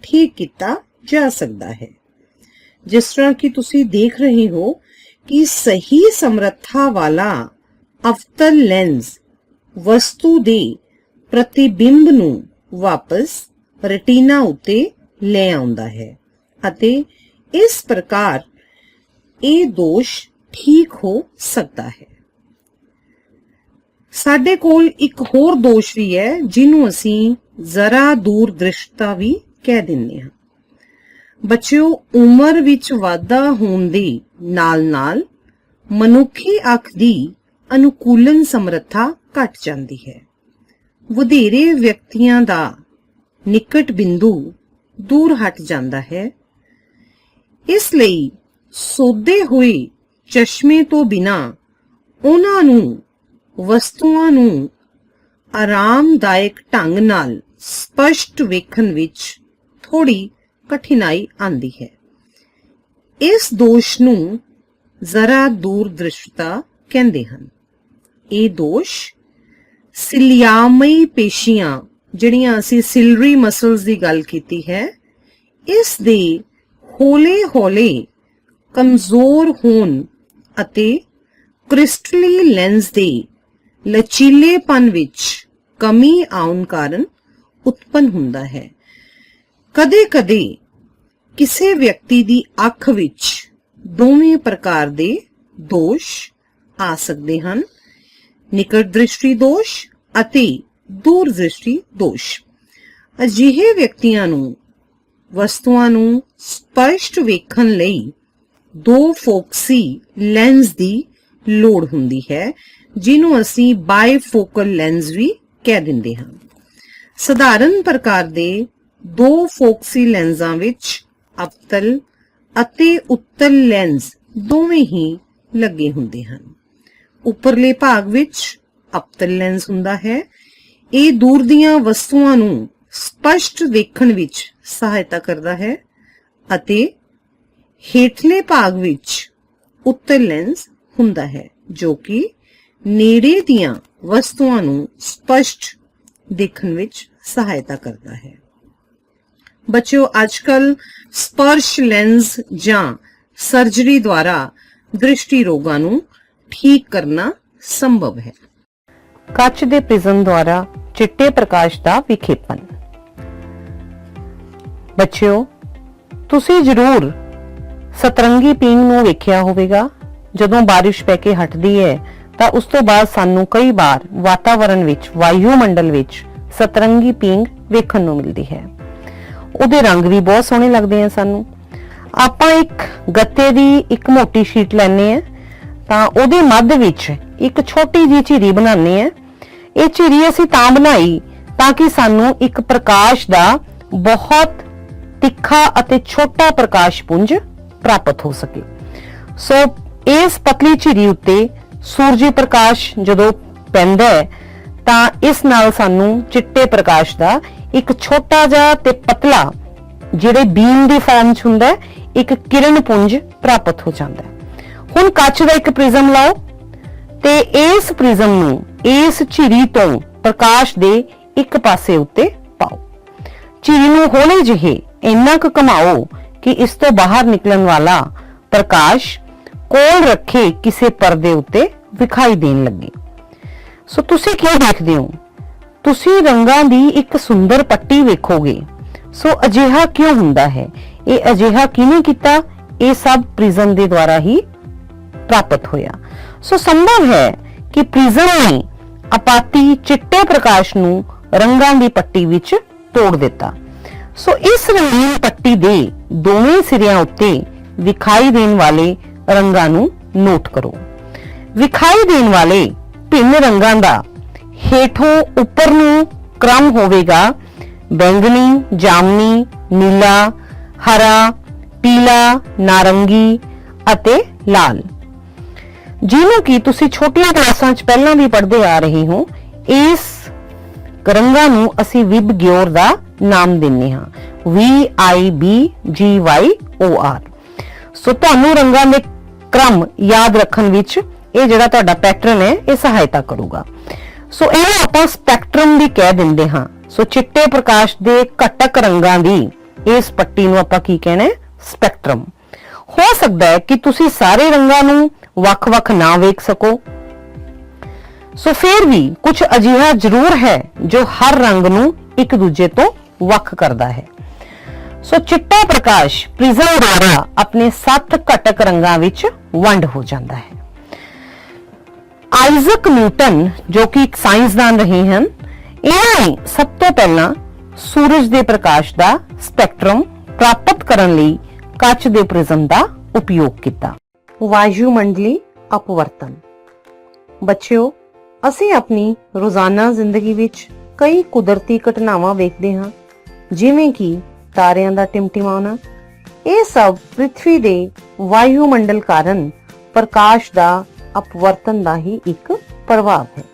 [SPEAKER 1] ਠੀਕ ਕੀਤਾ ਜਾ ਸਕਦਾ ਹੈ। ਜਿਸ ਤਰ੍ਹਾਂ ਕਿ ਤੁਸੀਂ ਦੇਖ ਰਹੇ ਹੋ ਕਿ ਸਹੀ ਸਮਰੱਥਾ ਵਾਲਾ ਅਵਤਲ ਲੈਂਸ ਵਸਤੂ ਦੇ ਪ੍ਰਤੀਬਿੰਬ ਨੂੰ ਵਾਪਸ ਰੈਟੀਨਾ ਉੱਤੇ ਲੈ ਆਉਂਦਾ ਹੈ ਅਤੇ ਇਸ ਪ੍ਰਕਾਰ ਇਹ ਦੋਸ਼ ਠੀਕ ਹੋ ਸਕਦਾ ਹੈ। ਸਾਡੇ ਕੋਲ ਇੱਕ ਹੋਰ ਦੋਸ਼ ਵੀ ਹੈ ਜਿਹਨੂੰ ਅਸੀਂ ਜ਼ਰਾ ਦੂਰ ਦ੍ਰਿਸ਼ਟਤਾ ਵੀ ਕਹਿ ਦਿੰਦੇ ਹਾਂ। ਬੱਚਿਓ, ਉਮਰ ਵਿੱਚ ਵਾਧਾ ਹੋਣ ਦੇ ਨਾਲ-ਨਾਲ ਮਨੁੱਖੀ ਅੱਖ ਦੀ ਅਨੁਕੂਲਨ ਸਮਰੱਥਾ ਘਟ ਜਾਂਦੀ ਹੈ। ਵਧੇਰੇ ਵਿਅਕਤੀਆਂ ਦਾ ਨਿਕਟ ਬਿੰਦੂ ਦੂਰ ਹਟ ਜਾਂਦਾ ਹੈ। ਇਸ ਲਈ ਸੋਧੇ ਹੋਏ ਚਸ਼ਮੇ ਤੋਂ ਬਿਨਾਂ ਉਹਨਾਂ ਨੂੰ ਵਸਤੂਆਂ ਨੂੰ ਆਰਾਮਦਾਇਕ ਢੰਗ ਨਾਲ ਸਪਸ਼ਟ ਵੇਖਣ ਵਿੱਚ ਥੋੜੀ ਕਠਿਨਾਈ ਆਉਂਦੀ ਹੈ। ਇਸ ਦੋਸ਼ ਨੂੰ ਜ਼ਰਾ ਦੂਰ ਦ੍ਰਿਸ਼ਟਤਾ ਕਹਿੰਦੇ ਹਨ। ਇਹ ਦੋਸ਼ ਸਿਲਿਆਮਈ ਪੇਸ਼ੀਆਂ, ਜਿਹੜੀਆਂ ਅਸੀਂ ਸਿਲਰੀ ਮਸਲਸ ਦੀ ਗੱਲ ਕੀਤੀ ਹੈ, ਇਸ ਦੇ ਹੌਲੇ-ਹੌਲੇ ਕਮਜ਼ੋਰ ਹੋਣ ਅਤੇ ਕ੍ਰਿਸਟਲੀ ਲੈਂਸ ਦੇ ਲਚੀਲੇਪਨ ਵਿੱਚ ਕਮੀ ਆਉਣ ਕਾਰਨ ਉਤਪੰਨ ਹੁੰਦਾ ਹੈ। ਕਦੇ-ਕਦੇ ਕਿਸੇ ਵਿਅਕਤੀ ਦੀ ਅੱਖ ਵਿੱਚ ਦੋਵੇਂ ਪ੍ਰਕਾਰ ਦੇ ਦੋਸ਼ ਆ ਸਕਦੇ ਹਨ, ਨਿਕਟ ਦ੍ਰਿਸ਼ਟੀ ਦੋਸ਼ ਅਤੇ ਦੂਰ ਦ੍ਰਿਸ਼ਟੀ ਦੋਸ਼। ਅਜਿਹੇ ਵਿਅਕਤੀਆਂ ਨੂੰ ਵਸਤੂਆਂ ਨੂੰ ਸਪਸ਼ਟ ਵੇਖਣ ਲਈ ਦੋ ਫੋਕਸੀ ਲੈਂਸ ਦੀ ਲੋੜ ਹੁੰਦੀ ਹੈ, ਜਿਹਨੂੰ ਅਸੀਂ ਬਾਈਫੋਕਲ ਲੈਂਸ ਵੀ ਕਹਿ ਦਿੰਦੇ ਹਾਂ। ਸਧਾਰਨ ਪ੍ਰਕਾਰ ਦੇ ਦੋ ਫੋਕਸੀ ਲੈਂਸਾਂ ਵਿੱਚ ਅਪਤਲ ਅਤੇ ਉੱਤਲ ਲੈਂਸ ਦੋਵੇਂ ਹੀ ਲੱਗੇ ਹੁੰਦੇ ਹਨ। ਉੱਪਰਲੇ ਭਾਗ ਵਿੱਚ ਅਪਤਲ ਲੈਂਸ ਹੁੰਦਾ ਹੈ। ਇਹ ਦੂਰ ਦੀਆਂ ਵਸਤੂਆਂ ਨੂੰ ਸਪਸ਼ਟ ਦੇਖਣ ਵਿੱਚ ਸਹਾਇਤਾ ਕਰਦਾ ਹੈ ਅਤੇ ਹੇਠਲੇ ਭਾਗ ਵਿੱਚ ਉੱਤਲ ਲੈਂਸ ਹੁੰਦਾ ਹੈ, ਜੋ ਕਿ ਨੇੜੇ ਦੀਆਂ ਵਸਤੂਆਂ ਨੂੰ ਸਪਸ਼ਟ ਦੇਖਣ ਵਿੱਚ ਸਹਾਇਤਾ ਕਰਦਾ ਹੈ। ਬੱਚਿਓ, ਅੱਜਕੱਲ ਸਪਰਸ਼ ਲੈਂਸ ਜਾਂ ਸਰਜਰੀ ਦੁਆਰਾ ਦ੍ਰਿਸ਼ਟੀ ਰੋਗਾਂ ਨੂੰ ਠੀਕ ਕਰਨਾ ਸੰਭਵ ਹੈ। ਕੱਚ ਦੇ ਪ੍ਰਿਜ਼ਮ ਦੁਆਰਾ ਚਿੱਟੇ ਪ੍ਰਕਾਸ਼ ਦਾ ਵਿਖੇਪਨ। ਬੱਚਿਓ, ਤੁਸੀਂ ਜ਼ਰੂਰ ਸਤਰੰਗੀ ਪੀਂਗ ਨੂੰ ਵੇਖਿਆ ਹੋਵੇਗਾ। ਜਦੋਂ ਬਾਰਿਸ਼ ਪੈ ਕੇ ਹਟਦੀ ਹੈ ਤਾਂ ਉਸ ਤੋਂ ਬਾਅਦ ਸਾਨੂੰ ਕਈ ਵਾਰ ਵਾਤਾਵਰਣ ਵਿੱਚ, ਵਾਯੂਮੰਡਲ ਵਿੱਚ ਸਤਰੰਗੀ ਪੀਂਗ ਵੇਖਣ ਨੂੰ ਮਿਲਦੀ ਹੈ। ਉਹਦੇ ਰੰਗ ਵੀ ਬਹੁਤ ਸੋਹਣੇ ਲੱਗਦੇ ਆ ਸਾਨੂੰ। ਆਪਾਂ ਇੱਕ ਗੱਤੇ ਦੀ ਇੱਕ ਮੋਟੀ ਸ਼ੀਟ ਲੈਣੇ ਆ ਤਾਂ ਉਹਦੇ ਮੱਧ ਵਿੱਚ ਇੱਕ ਛੋਟੀ ਜਿਹੀ ਝਿਰੀ ਬਣਾਉਂਦੇ ਆ। ਇਹ ਝਿਰੀ ਅਸੀਂ ਤਾਂ ਬਣਾਈ ਤਾਂ ਕਿ ਸਾਨੂੰ ਇੱਕ ਪ੍ਰਕਾਸ਼ ਦਾ ਬਹੁਤ ਤਿੱਖਾ ਅਤੇ ਛੋਟਾ ਪ੍ਰਕਾਸ਼ ਪੁੰਜ ਪ੍ਰਾਪਤ ਹੋ ਸਕੇ। ਸੋ ਇਸ ਪਤਲੀ ਝਿਰੀ ਉੱਤੇ ਸੂਰਜੀ ਪ੍ਰਕਾਸ਼ ਜਦੋਂ ਪੈਂਦਾ ਹੈ ਤਾਂ ਇਸ ਨਾਲ ਸਾਨੂੰ ਚਿੱਟੇ ਪ੍ਰਕਾਸ਼ ਦਾ ਇੱਕ ਛੋਟਾ ਜਿਹਾ ਤੇ ਪਤਲਾ, ਜਿਹੜੇ ਬੀਮ ਦੀ ਫਾਰਮ 'ਚ ਹੁੰਦਾ, ਇੱਕ ਕਿਰਨ ਪੁੰਜ ਪ੍ਰਾਪਤ ਹੋ ਜਾਂਦਾ ਹੈ। ਹੁਣ ਕੱਚ ਦਾ ਇੱਕ ਪ੍ਰਿਜ਼ਮ ਲਾਓ ਤੇ ਇਸ ਪ੍ਰਿਜ਼ਮ ਨੂੰ ਇਸ ਝਿਰੀ ਤੋਂ ਪ੍ਰਕਾਸ਼ ਦੇ ਇੱਕ ਪਾਸੇ ਉੱਤੇ ਪਾਓ। ਝਿਰੀ ਨੂੰ ਹੌਲੇ ਜਿਹੇ ਇੰਨਾ ਕੁ ਘੁਮਾਓ ਕਿ ਇਸ ਤੋਂ ਬਾਹਰ ਨਿਕਲਣ ਵਾਲਾ ਪ੍ਰਕਾਸ਼ ਕੋਲ ਰੱਖੇ ਕਿਸੇ ਪਰਦੇ ਉੱਤੇ ਵਿਖਾਈ ਦੇਣ ਲੱਗੇ। ਸੋ ਤੁਸੀਂ ਕੀ ਦੇਖਦੇ ਹੋ? ਤੁਸੀਂ ਰੰਗਾਂ ਦੀ ਇੱਕ ਸੁੰਦਰ ਪੱਟੀ ਵੇਖੋਗੇ। ਸੋ ਅਜਿਹਾ ਕਿਉਂ ਹੁੰਦਾ ਹੈ? ਇਹ ਅਜਿਹਾ ਕਿਹਨੇ ਕੀਤਾ? ਇਹ ਸਭ ਪ੍ਰਿਜ਼ਮ ਦੇ ਦੁਆਰਾ ਹੀ ਪ੍ਰਾਪਤ ਹੋਇਆ। ਸੋ ਸੰਭਵ ਹੈ ਕਿ ਪ੍ਰਿਜ਼ਮ ਨੇ ਆਪਾਤੀ ਚਿੱਟੇ ਪ੍ਰਕਾਸ਼ ਨੂੰ ਰੰਗਾਂ ਦੀ ਪੱਟੀ ਵਿੱਚ ਤੋੜ ਦਿੱਤਾ। ਸੋ ਇਸ ਰੰਗੀਨ ਪੱਟੀ ਦੇ ਦੋਵੇਂ ਸਿਰਿਆਂ ਉੱਤੇ ਵਿਖਾਈ ਦੇਣ ਵਾਲੇ ਰੰਗਾਂ ਨੂੰ ਨੋਟ ਕਰੋ। ਵਿਖਾਈ ਦੇਣ ਵਾਲੇ ਭਿੰਨ ਰੰਗਾਂ ਦਾ ਹੇਠੋਂ ਉੱਪਰ ਨੂੰ ਕ੍ਰਮ ਹੋਵੇਗਾ: ਬੈਂਗਣੀ, ਜਾਮਨੀ, ਨੀਲਾ, ਹਰਾ, ਪੀਲਾ, ਨਾਰੰਗੀ ਅਤੇ ਲਾਲ। ਜਿਹਨੂੰ ਕਿ ਤੁਸੀਂ ਛੋਟੀਆਂ ਕਲਾਸਾਂ 'ਚ ਪਹਿਲਾਂ ਵੀ ਪੜ੍ਹਦੇ ਆ ਰਹੇ ਹੋ। ਇਸ ਰੰਗਾਂ ਨੂੰ ਅਸੀਂ ਵਿਬਗਿਓਰ ਦਾ ਨਾਮ ਦਿੰਦੇ ਹਾਂ, VIBGYOR। ਸੋ ਤੁਹਾਨੂੰ ਰੰਗਾਂ ਦੇ ਕ੍ਰਮ ਯਾਦ ਰੱਖਣ ਵਿੱਚ ਇਹ ਜਿਹੜਾ ਤੁਹਾਡਾ ਪੈਟਰਨ ਹੈ ਇਹ ਸਹਾਇਤਾ ਕਰੂਗਾ। ਸੋ ਇਹਨੂੰ ਆਪਾਂ ਸਪੈਕਟਰਮ ਵੀ ਕਹਿ ਦਿੰਦੇ ਹਾਂ। ਸੋ ਚਿੱਟੇ ਪ੍ਰਕਾਸ਼ ਦੇ ਘਟਕ ਰੰਗਾਂ ਦੀ ਇਸ ਪੱਟੀ ਨੂੰ ਆਪਾਂ ਕੀ ਕਹਿਣਾ ਹੈ? ਸਪੈਕਟਰਮ। ਹੋ ਸਕਦਾ ਹੈ ਕਿ ਤੁਸੀਂ ਸਾਰੇ ਰੰਗਾਂ ਨੂੰ ਵੱਖ-ਵੱਖ ਨਾ ਵੇਖ ਸਕੋ। ਸੋ ਫਿਰ ਵੀ ਕੁਝ ਅਜਿਹਾ ਜ਼ਰੂਰ ਹੈ ਜੋ ਹਰ ਰੰਗ ਨੂੰ ਇੱਕ ਦੂਜੇ ਤੋਂ ਵੱਖ ਕਰਦਾ ਹੈ। ਸੋ ਚਿੱਟਾ ਪ੍ਰਕਾਸ਼ ਪ੍ਰਿਜ਼ਮ ਦੁਆਰਾ ਆਪਣੇ 7 ਘਟਕ ਰੰਗਾਂ ਵਿੱਚ ਵੰਡ ਹੋ ਜਾਂਦਾ ਹੈ। ਆਈਜ਼ਕ ਨਿਊਟਨ, ਜੋ ਕਿ ਇੱਕ ਸਾਇੰਸਦਾਨ ਰਹੇ ਹਨ, ਇਹਨਾਂ ਨੇ ਸਭ ਤੋਂ ਪਹਿਲਾਂ ਸੂਰਜ ਦੇ ਪ੍ਰਕਾਸ਼ ਦਾ ਸਪੈਕਟਰਮ ਪ੍ਰਾਪਤ ਕਰਨ ਲਈ ਕੱਚ ਦੇ ਪ੍ਰਿਜ਼ਮ ਦਾ ਉਪਯੋਗ ਕੀਤਾ। ਵਾਯੂਮੰਡਲੀ ਅਪਵਰਤਨ। ਬੱਚਿਓ, ਅਸੀਂ ਆਪਣੀ ਰੋਜ਼ਾਨਾ ਜ਼ਿੰਦਗੀ ਵਿੱਚ ਕਈ ਕੁਦਰਤੀ ਘਟਨਾਵਾਂ ਵੇਖਦੇ ਹਾਂ, ਜਿਵੇਂ ਕਿ ਤਾਰਿਆਂ ਦਾ ਟਿਮਟਿਮਾਉਣਾ। ਇਹ ਸਭ ਪ੍ਰਿਥਵੀ ਦੇ ਵਾਯੂਮੰਡਲ ਕਾਰਨ ਪ੍ਰਕਾਸ਼ ਦਾ ਅਪਵਰਤਨ ਦਾ ਹੀ ਇੱਕ ਪ੍ਰਭਾਵ ਹੈ।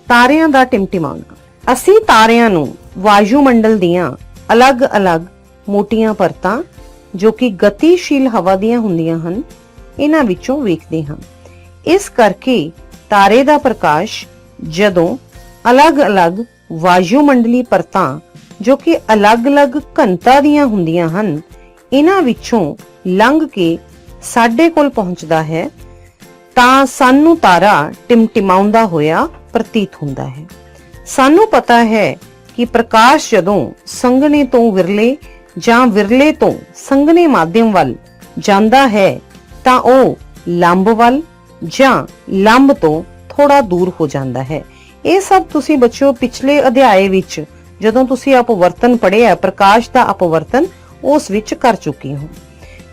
[SPEAKER 1] ਤਾਰਿਆਂ ਦਾ ਟਿਮਟਿਮਾਉਣਾ। ਅਸੀਂ ਤਾਰਿਆਂ ਨੂੰ ਵਾਯੂਮੰਡਲ ਦੀਆਂ ਅਲੱਗ-ਅਲੱਗ ਮੋਟੀਆਂ ਪਰਤਾਂ, ਜੋ ਕਿ ਗਤੀਸ਼ੀਲ ਹਵਾ ਦੀਆਂ ਹੁੰਦੀਆਂ ਹਨ, ਇਹਨਾਂ ਵਿੱਚੋਂ ਵੇਖਦੇ ਹਾਂ। ਇਸ ਕਰਕੇ ਤਾਰੇ ਦਾ ਪ੍ਰਕਾਸ਼ ਜਦੋਂ ਅਲੱਗ-ਅਲੱਗ ਵਾਯੂਮੰਡਲੀ ਪਰਤਾਂ, ਜੋ ਕਿ ਅਲੱਗ-ਅਲੱਗ ਘਣਤਾ ਦੀਆਂ ਹੁੰਦੀਆਂ ਹਨ, ਇਹਨਾਂ ਵਿੱਚੋਂ ਲੰਘ ਕੇ ਸਾਡੇ ਕੋਲ ਪਹੁੰਚਦਾ ਹੈ ਤਾਂ ਸਾਨੂੰ ਤਾਰਾ ਟਿਮਟਿਮਾਉਂਦਾ ਹੋਇਆ ਪ੍ਰਤੀਤ ਹੁੰਦਾ ਹੈ। ਸਾਨੂੰ ਪਤਾ ਹੈ ਕਿ ਪ੍ਰਕਾਸ਼ ਜਦੋਂ ਸੰਘਣੇ ਤੋਂ ਵਿਰਲੇ ਜਾਂ ਵਿਰਲੇ ਤੋਂ ਸੰਘਣੇ ਮਾਧਿਅਮ ਵੱਲ ਜਾਂਦਾ ਹੈ ਤਾਂ ਉਹ ਲੰਬ ਵੱਲ ਜਾਂ ਲੰਬ ਤੋਂ ਥੋੜਾ ਦੂਰ ਹੋ ਜਾਂਦਾ ਹੈ। ਇਹ ਸਭ ਤੁਸੀਂ ਬੱਚਿਓ ਪਿਛਲੇ ਅਧਿਆਏ ਵਿੱਚ ਜਦੋਂ ਤੁਸੀਂ ਅਪਵਰਤਨ ਪੜ੍ਹਿਆ, ਪ੍ਰਕਾਸ਼ ਦਾ ਅਪਵਰਤਨ, ਉਸ ਵਿੱਚ ਕਰ ਚੁੱਕੇ ਹੋ,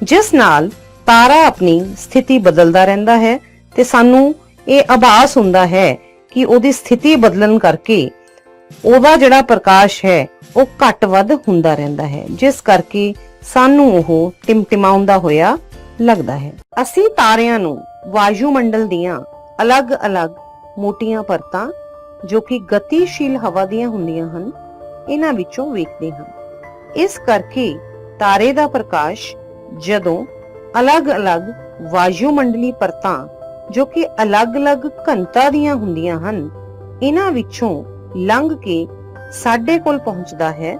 [SPEAKER 1] ਜਿਸ ਨਾਲ ਤਾਰਾ ਆਪਣੀ ਸਥਿਤੀ ਬਦਲਦਾ ਰਹਿੰਦਾ ਹੈ ਤੇ ਸਾਨੂੰ ਇਹ ਆਭਾਸ ਹੁੰਦਾ ਹੈ ਕਿ ਉਹਦੀ ਸਥਿਤੀ ਬਦਲਣ ਕਰਕੇ ਉਹਦਾ ਜਿਹੜਾ ਪ੍ਰਕਾਸ਼ ਹੈ ਉਹ ਘੱਟ ਵੱਧ ਹੁੰਦਾ ਰਹਿੰਦਾ ਹੈ, ਜਿਸ ਕਰਕੇ ਸਾਨੂੰ ਉਹ ਟਿਮਟਿਮਾਉਂਦਾ ਹੋਇਆ ਲੱਗਦਾ ਹੈ। ਅਸੀਂ ਤਾਰਿਆਂ ਨੂੰ ਵਾਯੂਮੰਡਲ ਦੀਆਂ ਅਲੱਗ-ਅਲੱਗ ਮੋਟੀਆਂ ਪਰਤਾਂ ਜੋ ਕਿ ਗਤੀਸ਼ੀਲ ਹਵਾ ਦੀਆਂ ਹੁੰਦੀਆਂ ਹਨ, ਇਹਨਾਂ ਵਿੱਚੋਂ ਵੇਖਦੇ ਹਾਂ। ਇਸ ਕਰਕੇ ਤਾਰੇ ਦਾ ਪ੍ਰਕਾਸ਼ ਜਦੋਂ ਅਲੱਗ-ਅਲੱਗ ਵਾਯੂਮੰਡਲੀ ਪਰਤਾਂ ਜੋ ਕਿ ਅਲੱਗ-ਅਲੱਗ ਘਣਤਾ ਦੀਆਂ ਹੁੰਦੀਆਂ ਹਨ, ਇਹਨਾਂ ਵਿੱਚੋਂ ਲੰਘ ਕੇ ਸਾਡੇ ਕੋਲ ਪਹੁੰਚਦਾ ਹੈ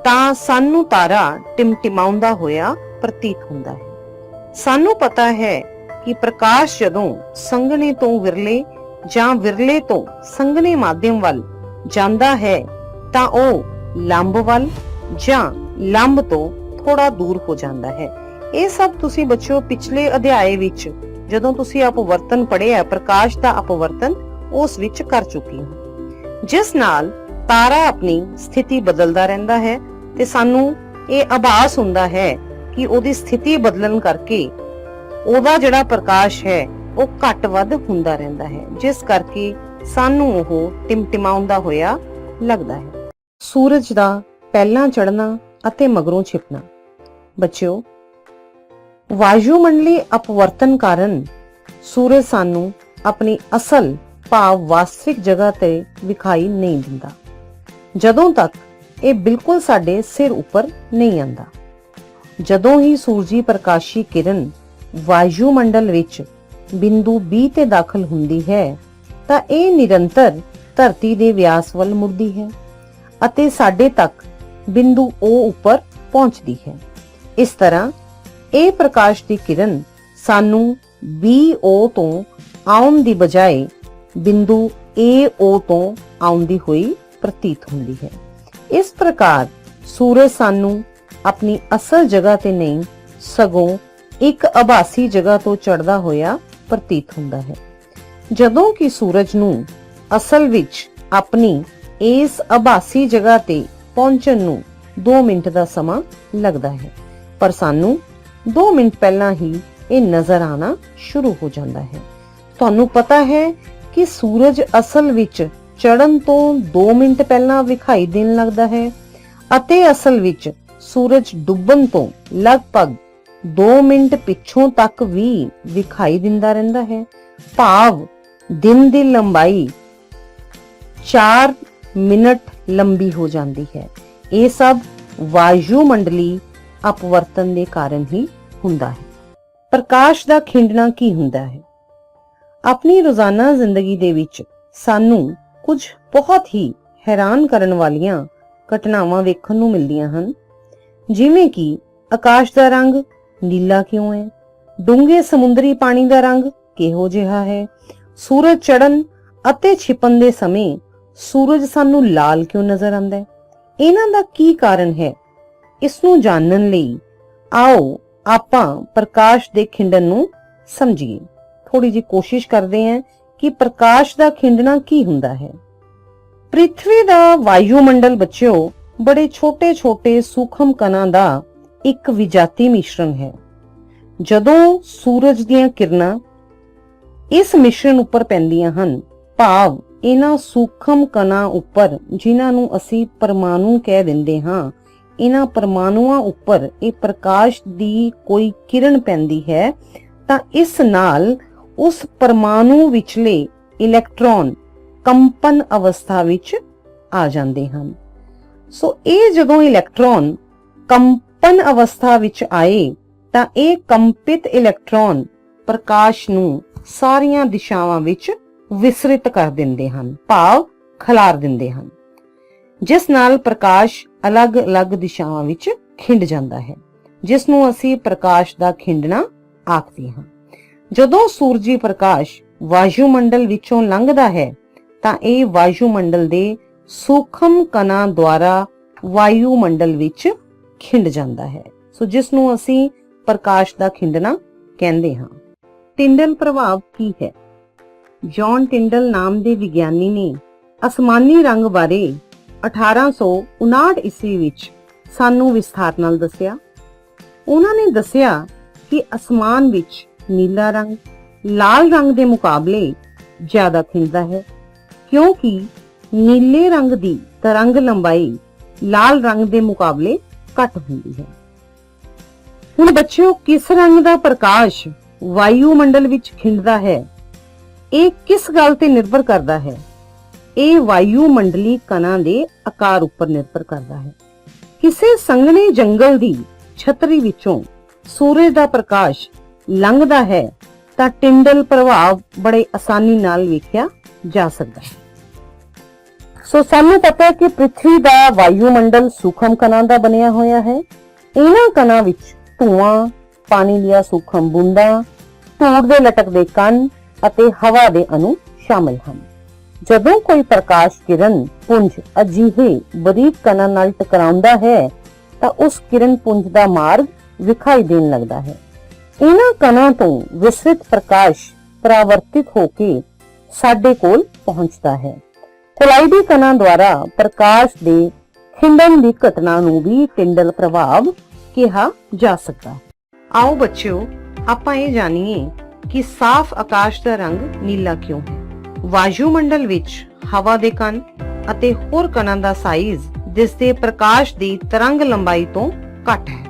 [SPEAKER 1] ਤਾਂ ਸਾਨੂੰ ਤਾਰਾ ਟਿਮਟਿਮਾਉਂਦਾ ਹੋਇਆ ਪ੍ਰਤੀਤ ਹੁੰਦਾ ਹੈ। ਸਾਨੂੰ ਪਤਾ ਹੈ ਕਿ ਪ੍ਰਕਾਸ਼ ਜਦੋਂ ਸੰਘਣੇ ਤੋਂ ਵਿਰਲੇ ਜਾਂ ਵਿਰਲੇ ਤੋਂ ਸੰਘਣੇ ਮਾਧਿਅਮ ਵੱਲ ਜਾਂਦਾ ਹੈ ਤਾਂ ਉਹ ਲੰਬ ਵੱਲ ਜਾਂ ਲੰਬ ਤੋਂ ਥੋੜਾ ਦੂਰ ਹੋ ਜਾਂਦਾ ਹੈ। ਇਹ ਸਭ ਤੁਸੀਂ ਬੱਚਿਓ ਪਿਛਲੇ ਅਧਿਆਏ ਵਿੱਚ ਜਦੋਂ ਤੁਸੀਂ ਅਪਵਰਤਨ ਪੜ੍ਹਿਆ, ਪ੍ਰਕਾਸ਼ ਦਾ ਅਪਵਰਤਨ, ਉਸ ਵਿੱਚ ਕਰ ਚੁੱਕੇ ਹੋ, ਜਿਸ ਨਾਲ ਤਾਰਾ ਆਪਣੀ ਸਥਿਤੀ ਬਦਲਦਾ ਰਹਿੰਦਾ ਹੈ ਤੇ ਸਾਨੂੰ ਇਹ ਆਭਾਸ ਹੁੰਦਾ ਹੈ ਕਿ ਉਹਦੀ ਸਥਿਤੀ ਬਦਲਣ ਕਰਕੇ ਉਹਦਾ ਜਿਹੜਾ ਪ੍ਰਕਾਸ਼ ਹੈ ਉਹ ਘੱਟ ਵੱਧ ਹੁੰਦਾ ਰਹਿੰਦਾ ਹੈ, ਜਿਸ ਕਰਕੇ ਸਾਨੂੰ ਉਹ ਟਿਮਟਿਮਾਉਂਦਾ ਹੋਇਆ ਲੱਗਦਾ ਹੈ। ਸੂਰਜ ਦਾ ਪਹਿਲਾਂ ਚੜ੍ਹਨਾ ਅਤੇ ਮਗਰੋਂ ਛਿਪਣਾ। ਬੱਚਿਓ, ਵਾਯੂਮੰਡਲੀ ਅਪਵਰਤਨ ਕਾਰਨ ਸੂਰਜ ਸਾਨੂੰ ਆਪਣੀ ਅਸਲ ਭਾਵ ਵਾਸਤਵਿਕ ਜਗ੍ਹਾ ਤੇ ਵਿਖਾਈ ਨਹੀਂ ਦਿੰਦਾ ਜਦੋਂ ਤੱਕ ਇਹ ਬਿਲਕੁਲ ਸਾਡੇ ਸਿਰ ਉੱਪਰ ਨਹੀਂ ਆਉਂਦਾ। ਜਦੋਂ ਹੀ ਸੂਰਜੀ ਪ੍ਰਕਾਸ਼ੀ ਕਿਰਨ ਵਾਯੂਮੰਡਲ ਵਿੱਚ ਬਿੰਦੂ B ਤੇ ਦਾਖਲ ਹੁੰਦੀ ਹੈ ਤਾਂ ਇਹ ਨਿਰੰਤਰ ਧਰਤੀ ਦੇ ਵਿਆਸ ਵੱਲ ਮੁੜਦੀ ਹੈ ਅਤੇ ਸਾਡੇ ਤੱਕ ਬਿੰਦੂ O ਉੱਪਰ ਪਹੁੰਚਦੀ ਹੈ। ਇਸ ਤਰ੍ਹਾਂ ਇਹ ਪ੍ਰਕਾਸ਼ ਦੀ ਕਿਰਨ ਸਾਨੂੰ BO ਤੋਂ ਆਉਣ ਦੀ ਬਜਾਏ ਬਿੰਦੂ AO ਤੋਂ ਆਉਂਦੀ ਹੋਈ ਪ੍ਰਤੀਤ ਹੁੰਦੀ ਹੈ। ਇਸ ਪ੍ਰਕਾਰ ਸੂਰਜ ਸਾਨੂੰ ਆਪਣੀ ਅਸਲ ਜਗ੍ਹਾ ਤੇ ਨਹੀਂ ਸਗੋਂ ਇੱਕ ਆਭਾਸੀ ਜਗ੍ਹਾ ਤੋਂ ਚੜ੍ਹਦਾ ਹੋਇਆ ਪ੍ਰਤੀਤ ਹੁੰਦਾ ਹੈ, ਜਦੋਂ ਕਿ ਸੂਰਜ ਨੂੰ ਅਸਲ ਵਿੱਚ ਆਪਣੀ ਇਸ ਆਭਾਸੀ ਜਗ੍ਹਾ ਤੇ ਪਹੁੰਚਣ ਨੂੰ 2 ਮਿੰਟ ਦਾ ਸਮਾਂ ਲੱਗਦਾ ਹੈ, ਪਰ ਸਾਨੂੰ 2 ਮਿੰਟ ਪਹਿਲਾਂ ਹੀ ਇਹ ਨਜ਼ਰ ਆਣਾ ਸ਼ੁਰੂ ਹੋ ਜਾਂਦਾ ਹੈ। ਤੁਹਾਨੂੰ ਪਤਾ ਹੈ ਕਿ ਸੂਰਜ ਅਸਲ ਵਿੱਚ ਚੜ੍ਹਨ ਤੋਂ 2 ਮਿੰਟ ਪਹਿਲਾਂ ਵਿਖਾਈ ਦੇਣ ਲੱਗਦਾ ਹੈ ਅਤੇ ਅਸਲ ਵਿੱਚ ਸੂਰਜ ਡੁੱਬਣ ਤੋਂ ਲਗਭਗ 2 ਮਿੰਟ ਪਿੱਛੋਂ ਤੱਕ ਵੀ ਵਿਖਾਈ ਦਿੰਦਾ ਰਹਿੰਦਾ ਹੈ। ਭਾਵ ਦਿਨ ਦੀ ਲੰਬਾਈ 4 ਮਿੰਟ ਲੰਬੀ ਹੋ ਜਾਂਦੀ ਹੈ। ਇਹ ਸਭ ਵਾਯੂਮੰਡਲੀ ਅਪਵਰਤਨ ਦੇ ਕਾਰਨ ਹੀ ਹੁੰਦਾ ਹੈ। ਪ੍ਰਕਾਸ਼ ਦਾ ਖਿੰਡਣਾ ਕੀ ਹੁੰਦਾ ਹੈ? ਆਪਣੀ ਰੋਜ਼ਾਨਾ ਜ਼ਿੰਦਗੀ ਦੇ ਵਿੱਚ ਸਾਨੂੰ ਕੁਝ ਬਹੁਤ ਹੀ ਹੈਰਾਨ ਕਰਨ ਵਾਲੀਆਂ ਘਟਨਾਵਾਂ ਵੇਖਣ ਨੂੰ ਮਿਲਦੀਆਂ ਹਨ, ਜਿਵੇਂ ਕਿ ਆਕਾਸ਼ ਦਾ ਰੰਗ ਨੀਲਾ ਕਿਉਂ ਹੈ, ਡੂੰਘੇ ਸਮੁੰਦਰੀ ਪਾਣੀ ਦਾ ਰੰਗ ਕਿਹੋ ਜਿਹਾ ਹੈ, ਸੂਰਜ ਚੜ੍ਹਨ ਅਤੇ ਛਿਪਣ ਦੇ ਸਮੇਂ ਸੂਰਜ ਸਾਨੂੰ ਲਾਲ ਕਿਉਂ ਨਜ਼ਰ ਆਉਂਦਾ ਹੈ। ਇਹਨਾਂ ਦਾ ਕੀ ਕਾਰਨ ਹੈ? ਇਸ ਨੂੰ ਜਾਣਨ ਲਈ ਆਓ ਆਪਾਂ ਪ੍ਰਕਾਸ਼ ਦੇ ਖਿੰਡਣ ਨੂੰ ਸਮਝੀਏ। ਥੋੜੀ ਜਿਹੀ ਕੋਸ਼ਿਸ਼ ਕਰਦੇ ਹਾਂ ਕਿ ਪ੍ਰਕਾਸ਼ ਦਾ ਖਿੰਡਣਾ ਕੀ ਹੁੰਦਾ ਹੈ। ਪ੍ਰਿਥਵੀ ਦਾ ਵਾਯੂਮੰਡਲ ਬੱਚਿਓ ਬੜੇ ਛੋਟੇ-ਛੋਟੇ ਸੂਖਮ ਕਣਾਂ ਦਾ ਇੱਕ ਵਿਜਾਤੀ ਮਿਸ਼ਰਣ ਹੈ। ਜਦੋਂ ਸੂਰਜ ਦੀਆਂ ਕਿਰਨਾਂ ਇਸ ਮਿਸ਼ਰਣ ਉੱਪਰ ਪੈਂਦੀਆਂ ਹਨ, ਭਾਵ ਇਹਨਾਂ ਸੂਖਮ ਕਣਾਂ ਉੱਪਰ, ਜਿਨ੍ਹਾਂ ਨੂੰ ਅਸੀਂ ਪਰਮਾਣੂ ਕਹਿ ਦਿੰਦੇ ਹਾਂ, ਇਹਨਾਂ ਪਰਮਾਣੂਆਂ ਉੱਪਰ ਇਹ ਪ੍ਰਕਾਸ਼ ਦੀ ਕੋਈ ਕਿਰਨ ਪੈਂਦੀ ਹੈ ਤਾਂ ਇਸ ਨਾਲ ਉਸ ਪਰਮਾਣੂ ਵਿਚਲੇ ਇਲੈਕਟ੍ਰੋਨ ਕੰਪਨ ਅਵਸਥਾ ਵਿੱਚ ਆ ਜਾਂਦੇ ਹਨ। ਸੋ ਇਹ ਜਦੋਂ ਇਲੈਕਟ੍ਰੋਨ ਕੰਪਨ ਅਵਸਥਾ ਵਿੱਚ ਆਏ ਤਾਂ ਇਹ ਕੰਪਿਤ ਇਲੈਕਟ੍ਰੋਨ ਪ੍ਰਕਾਸ਼ ਨੂੰ ਸਾਰੀਆਂ ਦਿਸ਼ਾਵਾਂ ਵਿੱਚ ਵਿਸਰਿਤ ਕਰ ਦਿੰਦੇ ਹਨ, ਭਾਵ ਖਿਲਾਰ ਦਿੰਦੇ ਹਨ, ਜਿਸ ਨਾਲ ਪ੍ਰਕਾਸ਼ ਅਲੱਗ-ਅਲੱਗ ਦਿਸ਼ਾਵਾਂ ਵਿੱਚ ਖਿੰਡ ਜਾਂਦਾ ਹੈ, ਜਿਸ ਨੂੰ ਅਸੀਂ ਪ੍ਰਕਾਸ਼ ਦਾ ਖਿੰਡਣਾ ਆਖਦੇ ਹਾਂ। ਜਦੋਂ ਸੂਰਜੀ ਪ੍ਰਕਾਸ਼ ਵਾਯੂਮੰਡਲ ਵਿੱਚੋਂ ਲੰਘਦਾ ਹੈ ਤਾਂ ਇਹ ਵਾਯੂਮੰਡਲ ਦੇ ਸੂਖਮ ਕਣਾਂ ਦੁਆਰਾ ਵਾਯੂਮੰਡਲ ਵਿੱਚ ਖਿੰਡ ਜਾਂਦਾ ਹੈ। ਸੋ ਜਿਸ ਨੂੰ ਅਸੀਂ ਪ੍ਰਕਾਸ਼ ਦਾ ਖਿੰਡਣਾ ਕਹਿੰਦੇ ਹਾਂ। ਟਿੰਡਲ ਪ੍ਰਭਾਵ ਕੀ ਹੈ? ਜੌਨ ਟਿੰਡਲ ਨਾਮ ਦੇ ਵਿਗਿਆਨੀ ਨੇ ਅਸਮਾਨੀ ਰੰਗ ਬਾਰੇ 1859 ਈਸਵੀ ਵਿੱਚ ਸਾਨੂੰ ਵਿਸਥਾਰ ਨਾਲ ਦੱਸਿਆ। ਉਹਨਾਂ ਨੇ ਦੱਸਿਆ ਕਿ ਅਸਮਾਨ ਵਿੱਚ ਨੀਲਾ ਰੰਗ ਲਾਲ ਰੰਗ ਦੇ ਮੁਕਾਬਲੇ ਜ਼ਿਆਦਾ ਖਿੰਡਦਾ ਹੈ, ਕਿਉਂਕਿ ਨੀਲੇ ਰੰਗ ਦੀ ਤਰੰਗ ਲੰਬਾਈ ਲਾਲ ਰੰਗ ਦੇ ਮੁਕਾਬਲੇ ਘੱਟ ਹੁੰਦੀ ਹੈ। ਹੁਣ ਬੱਚਿਓ, ਕਿਸ ਰੰਗ ਦਾ ਪ੍ਰਕਾਸ਼ ਵਾਯੂਮੰਡਲ ਵਿੱਚ ਖਿੰਡਦਾ ਹੈ, ਇਹ ਕਿਸ ਗੱਲ ਤੇ ਨਿਰਭਰ ਕਰਦਾ ਹੈ? ਇਹ ਵਾਯੂਮੰਡਲੀ ਕਣਾਂ ਦੇ ਆਕਾਰ ਉੱਪਰ ਨਿਰਭਰ ਕਰਦਾ ਹੈ। ਕਿਸੇ ਸੰਘਣੇ ਜੰਗਲ ਦੀ ਛਤਰੀ ਵਿੱਚੋਂ ਸੂਰਜ ਦਾ ਪ੍ਰਕਾਸ਼ ਲੰਘਦਾ ਹੈ ਤਾਂ ਟਿੰਡਲ ਪ੍ਰਭਾਵ ਬੜੇ ਆਸਾਨੀ ਨਾਲ ਵੇਖਿਆ ਜਾ ਸਕਦਾ ਹੈ। ਸੋ ਸਾਨੂੰ ਪਤਾ ਹੈ ਕਿ ਪ੍ਰਿਥਵੀ ਦਾ ਵਾਯੂਮੰਡਲ ਸੂਖਮ ਕਣਾਂ ਦਾ ਬਣਿਆ ਹੋਇਆ ਹੈ। ਇਹਨਾਂ ਕਣਾਂ ਵਿੱਚ ਧੂਆਂ, ਪਾਣੀ ਦੀਆਂ ਸੂਖਮ ਬੂੰਦਾਂ, ਧੂੜ ਦੇ ਲਟਕਦੇ ਕਣ ਅਤੇ ਹਵਾ ਦੇ ਅਣੂ ਸ਼ਾਮਿਲ ਹਨ। ਜਦੋਂ ਕੋਈ ਪ੍ਰਕਾਸ਼ ਕਿਰਨ ਪੁੰਜ ਅਜਿਹੇ ਬਰੀਕ ਕਣਾਂ ਨਾਲ ਟਕਰਾਉਂਦਾ ਹੈ ਤਾਂ ਉਸ ਕਿਰਨ ਪੁੰਜ ਦਾ ਮਾਰਗ ਵਿਖਾਈ ਦੇਣ ਲੱਗਦਾ ਹੈ। ਇਹਨਾਂ ਕਣਾਂ ਤੋਂ ਵਿਸਰਿਤ ਪ੍ਰਕਾਸ਼ ਪਰਾਵਰਤਿਤ ਹੋ ਕੇ ਸਾਡੇ ਕੋਲ ਪਹੁੰਚਦਾ ਹੈ। ਕੋਲਾਇਡੀ ਕਣਾਂ ਦੁਆਰਾ ਪ੍ਰਕਾਸ਼ ਦੇ ਖਿੰਡਣ ਦੀ ਘਟਨਾ ਨੂੰ ਵੀ ਟਿੰਡਲ ਪ੍ਰਭਾਵ ਕਿਹਾ ਜਾ ਸਕਦਾ ਹੈ। ਆਓ ਬੱਚਿਓ, ਆਪਾਂ ਇਹ ਜਾਣੀਏ ਕਿ ਸਾਫ਼ ਆਕਾਸ਼ ਦਾ ਰੰਗ ਨੀਲਾ ਕਿਉਂ ਹੈ। ਵਾਯੂਮੰਡਲ ਵਿੱਚ ਹਵਾ ਦੇ ਕਣ ਅਤੇ ਹੋਰ ਕਣਾਂ ਦਾ ਸਾਈਜ਼ ਜਿਸ ਦੇ ਪ੍ਰਕਾਸ਼ ਦੀ ਤਰੰਗ ਲੰਬਾਈ ਤੋਂ ਘੱਟ ਹੈ।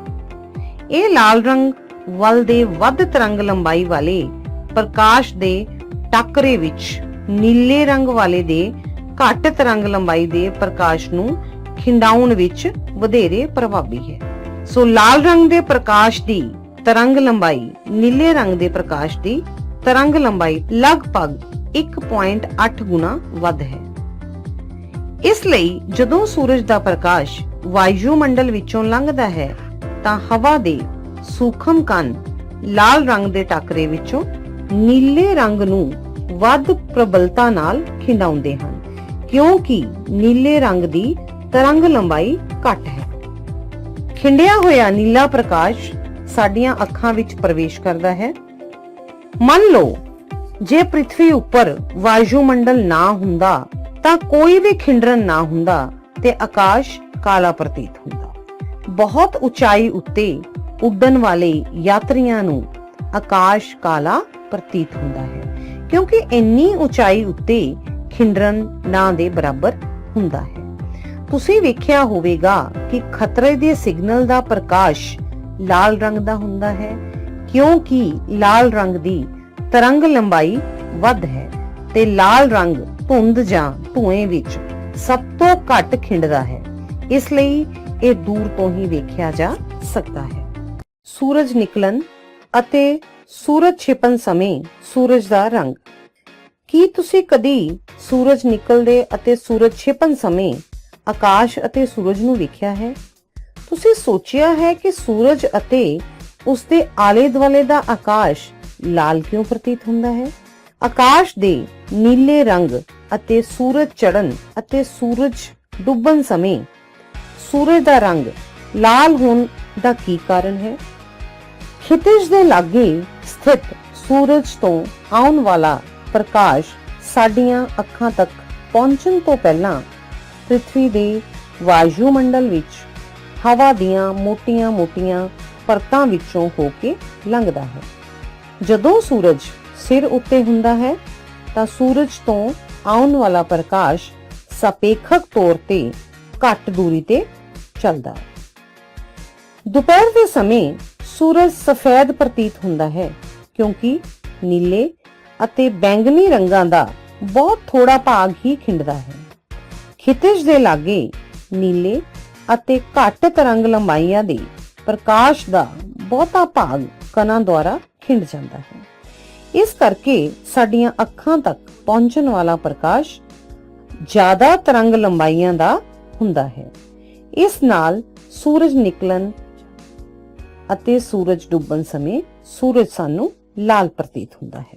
[SPEAKER 1] ਇਹ ਲਾਲ ਰੰਗ ਵੱਲ ਦੇ ਵੱਧ ਤਰੰਗ ਲੰਬਾਈ ਵਾਲੇ ਪ੍ਰਕਾਸ਼ ਦੇ ਟਾਕਰੇ ਵਿੱਚ ਨੀਲੇ ਰੰਗ ਵਾਲੇ ਦੇ ਘੱਟ ਤਰੰਗ ਲੰਬਾਈ ਦੇ ਪ੍ਰਕਾਸ਼ ਨੂੰ ਖਿੰਡਾਉਣ ਵਿੱਚ ਵਧੇਰੇ ਪ੍ਰਭਾਵੀ ਹੈ। ਸੋ ਲਾਲ ਰੰਗ ਦੇ ਪ੍ਰਕਾਸ਼ ਦੀ ਤਰੰਗ ਲੰਬਾਈ ਨੀਲੇ ਰੰਗ ਦੇ ਪ੍ਰਕਾਸ਼ ਦੀ ਤਰੰਗ ਲੰਬਾਈ ਲਗਭਗ 1.8 ਗੁਣਾ ਵੱਧ ਹੈ। ਇਸ ਲਈ ਜਦੋਂ ਸੂਰਜ ਦਾ ਪ੍ਰਕਾਸ਼ ਵਾਯੂਮੰਡਲ ਵਿੱਚੋਂ ਲੰਘਦਾ ਹੈ ਤਾਂ ਹਵਾ ਦੇ ਸੂਖਮ ਕਣ ਲਾਲ ਰੰਗ ਦੇ ਟਾਕਰੇ ਵਿੱਚੋਂ ਨੀਲੇ ਰੰਗ ਨੂੰ ਵੱਧ ਪ੍ਰਬਲਤਾ ਨਾਲ ਖਿੰਡਾਉਂਦੇ ਹਨ, ਕਿਉਂਕਿ ਨੀਲੇ ਰੰਗ ਦੀ ਤਰੰਗ ਲੰਬਾਈ ਘੱਟ ਹੈ। ਖਿੰਡਿਆ ਹੋਇਆ ਨੀਲਾ ਪ੍ਰਕਾਸ਼ ਸਾਡੀਆਂ ਅੱਖਾਂ ਵਿੱਚ ਪ੍ਰਵੇਸ਼ ਕਰਦਾ ਹੈ। ਮੰਨ ਲਓ ਜੇ ਪ੍ਰਿਥਵੀ ਉੱਪਰ ਵਾਯੂਮੰਡਲ ਨਾ ਹੁੰਦਾ ਤਾਂ ਕੋਈ ਵੀ ਖਿੰਡਰਨ ਨਾ ਹੁੰਦਾ ਤੇ ਆਕਾਸ਼ ਕਾਲਾ ਪ੍ਰਤੀਤ ਹੁੰਦਾ। ਬਹੁਤ ਉਚਾਈ ਉੱਤੇ ਉੱਡਣ ਵਾਲੇ ਯਾਤਰੀਆਂ ਨੂੰ ਆਕਾਸ਼ ਕਾਲਾ ਪ੍ਰਤੀਤ ਹੁੰਦਾ ਹੈ, ਕਿਉਂਕਿ ਇੰਨੀ ਉਚਾਈ ਉੱਤੇ ਖਿੰਡਰਨ ਨਾ ਦੇ ਬਰਾਬਰ ਹੁੰਦਾ ਹੈ। ਤੁਸੀਂ ਵੇਖਿਆ ਹੋਵੇਗਾ ਕਿ ਖਤਰੇ ਦੇ ਸਿਗਨਲ ਦਾ ਪ੍ਰਕਾਸ਼ ਲਾਲ ਰੰਗ ਦਾ ਹੁੰਦਾ ਹੈ, ਕਿਉਂਕਿ ਲਾਲ ਰੰਗ ਦੀ ਤਰੰਗ ਲੰਬਾਈ ਵੱਧ ਹੈ ਤੇ ਲਾਲ ਰੰਗ ਧੁੰਦ ਜਾਂ ਧੂਏ ਵਿੱਚ ਸਭ ਤੋਂ ਘੱਟ ਖਿੰਡਦਾ ਹੈ। ਇਸ ਲਈ ਇਹ ਦੂਰ ਤੋਂ ਹੀ ਵੇਖਿਆ ਜਾ ਸਕਦਾ ਹੈ। ਸੂਰਜ ਨਿਕਲਣ ਅਤੇ ਸੂਰਜ ਛਿਪਣ ਸਮੇਂ ਸੂਰਜ ਦਾ ਰੰਗ। ਕੀ ਤੁਸੀਂ ਕਦੀ ਸੂਰਜ ਨਿਕਲਦੇ ਅਤੇ ਸੂਰਜ ਛਿਪਣ ਸਮੇਂ ਆਕਾਸ਼ ਅਤੇ ਸੂਰਜ ਨੂੰ ਵੇਖਿਆ ਹੈ? ਤੁਸੀਂ ਸੋਚਿਆ ਹੈ ਕਿ ਸੂਰਜ ਅਤੇ ਉਸ ਦੇ ਆਲੇ ਦੁਆਲੇ ਦਾ ਆਕਾਸ਼ ਲਾਲ ਕਿਉਂ ਪ੍ਰਤੀਤ ਹੁੰਦਾ ਹੈ? ਆਕਾਸ਼ ਦੇ ਨੀਲੇ ਰੰਗ ਅਤੇ ਸੂਰਜ ਚੜ੍ਹਨ ਅਤੇ ਸੂਰਜ ਡੁੱਬਣ ਸਮੇਂ ਸੂਰਜ ਦਾ ਰੰਗ ਲਾਲ ਹੋਣ ਦਾ ਕੀ ਕਾਰਨ ਹੈ? ਖਿਤਿਜ ਦੇ ਲਾਗੇ ਸਥਿਤ ਸੂਰਜ ਤੋਂ ਆਉਣ ਵਾਲਾ ਪ੍ਰਕਾਸ਼ ਸਾਡੀਆਂ ਅੱਖਾਂ ਤੱਕ ਪਹੁੰਚਣ ਤੋਂ ਪਹਿਲਾਂ ਪ੍ਰਿਥਵੀ ਦੇ ਵਾਯੂਮੰਡਲ ਵਿੱਚ ਹਵਾ ਦੀਆਂ ਮੋਟੀਆਂ-ਮੋਟੀਆਂ ਪਰਤਾਂ ਵਿੱਚੋਂ ਹੋ ਕੇ ਲੰਘਦਾ ਹੈ। ਜਦੋਂ ਸੂਰਜ ਸਿਰ ਉੱਤੇ ਹੁੰਦਾ ਹੈ ਤਾਂ ਸੂਰਜ ਤੋਂ ਆਉਣ ਵਾਲਾ ਪ੍ਰਕਾਸ਼ ਸਾਪੇਖਕ ਤੌਰ ਤੇ ਘੱਟ ਦੂਰੀ ਤੇ ਚੱਲਦਾ ਹੈ। ਦੁਪਹਿਰ ਦੇ ਸਮੇਂ ਸੂਰਜ ਸਫੈਦ ਪ੍ਰਤੀਤ ਹੁੰਦਾ ਹੈ, ਕਿਉਂਕਿ ਨੀਲੇ ਅਤੇ ਬੈਂਗਨੀ ਰੰਗਾਂ ਦਾ ਬਹੁਤ ਥੋੜਾ ਭਾਗ ਹੀ ਖਿੰਡਦਾ ਹੈ। ਖਿਤਿਜ ਦੇ ਲਾਗੇ ਨੀਲੇ ਅਤੇ ਘੱਟ ਤਰੰਗ ਲੰਬਾਈਆਂ ਦੇ ਪ੍ਰਕਾਸ਼ ਦਾ ਬਹੁਤਾ ਭਾਗ ਕਣਾਂ ਦੁਆਰਾ ਖਿੰਡ ਜਾਂਦਾ ਹੈ। ਇਸ ਕਰਕੇ ਸਾਡੀਆਂ ਅੱਖਾਂ ਤੱਕ ਪਹੁੰਚਣ ਵਾਲਾ ਪ੍ਰਕਾਸ਼ ਜ਼ਿਆਦਾ ਤਰੰਗ ਲੰਬਾਈਆਂ ਦਾ ਹੁੰਦਾ ਹੈ। ਇਸ ਨਾਲ ਸੂਰਜ ਨਿਕਲਣ ਅਤੇ ਸੂਰਜ ਡੁੱਬਣ ਸਮੇਂ ਸੂਰਜ ਸਾਨੂੰ ਲਾਲ ਪ੍ਰਤੀਤ ਹੁੰਦਾ ਹੈ।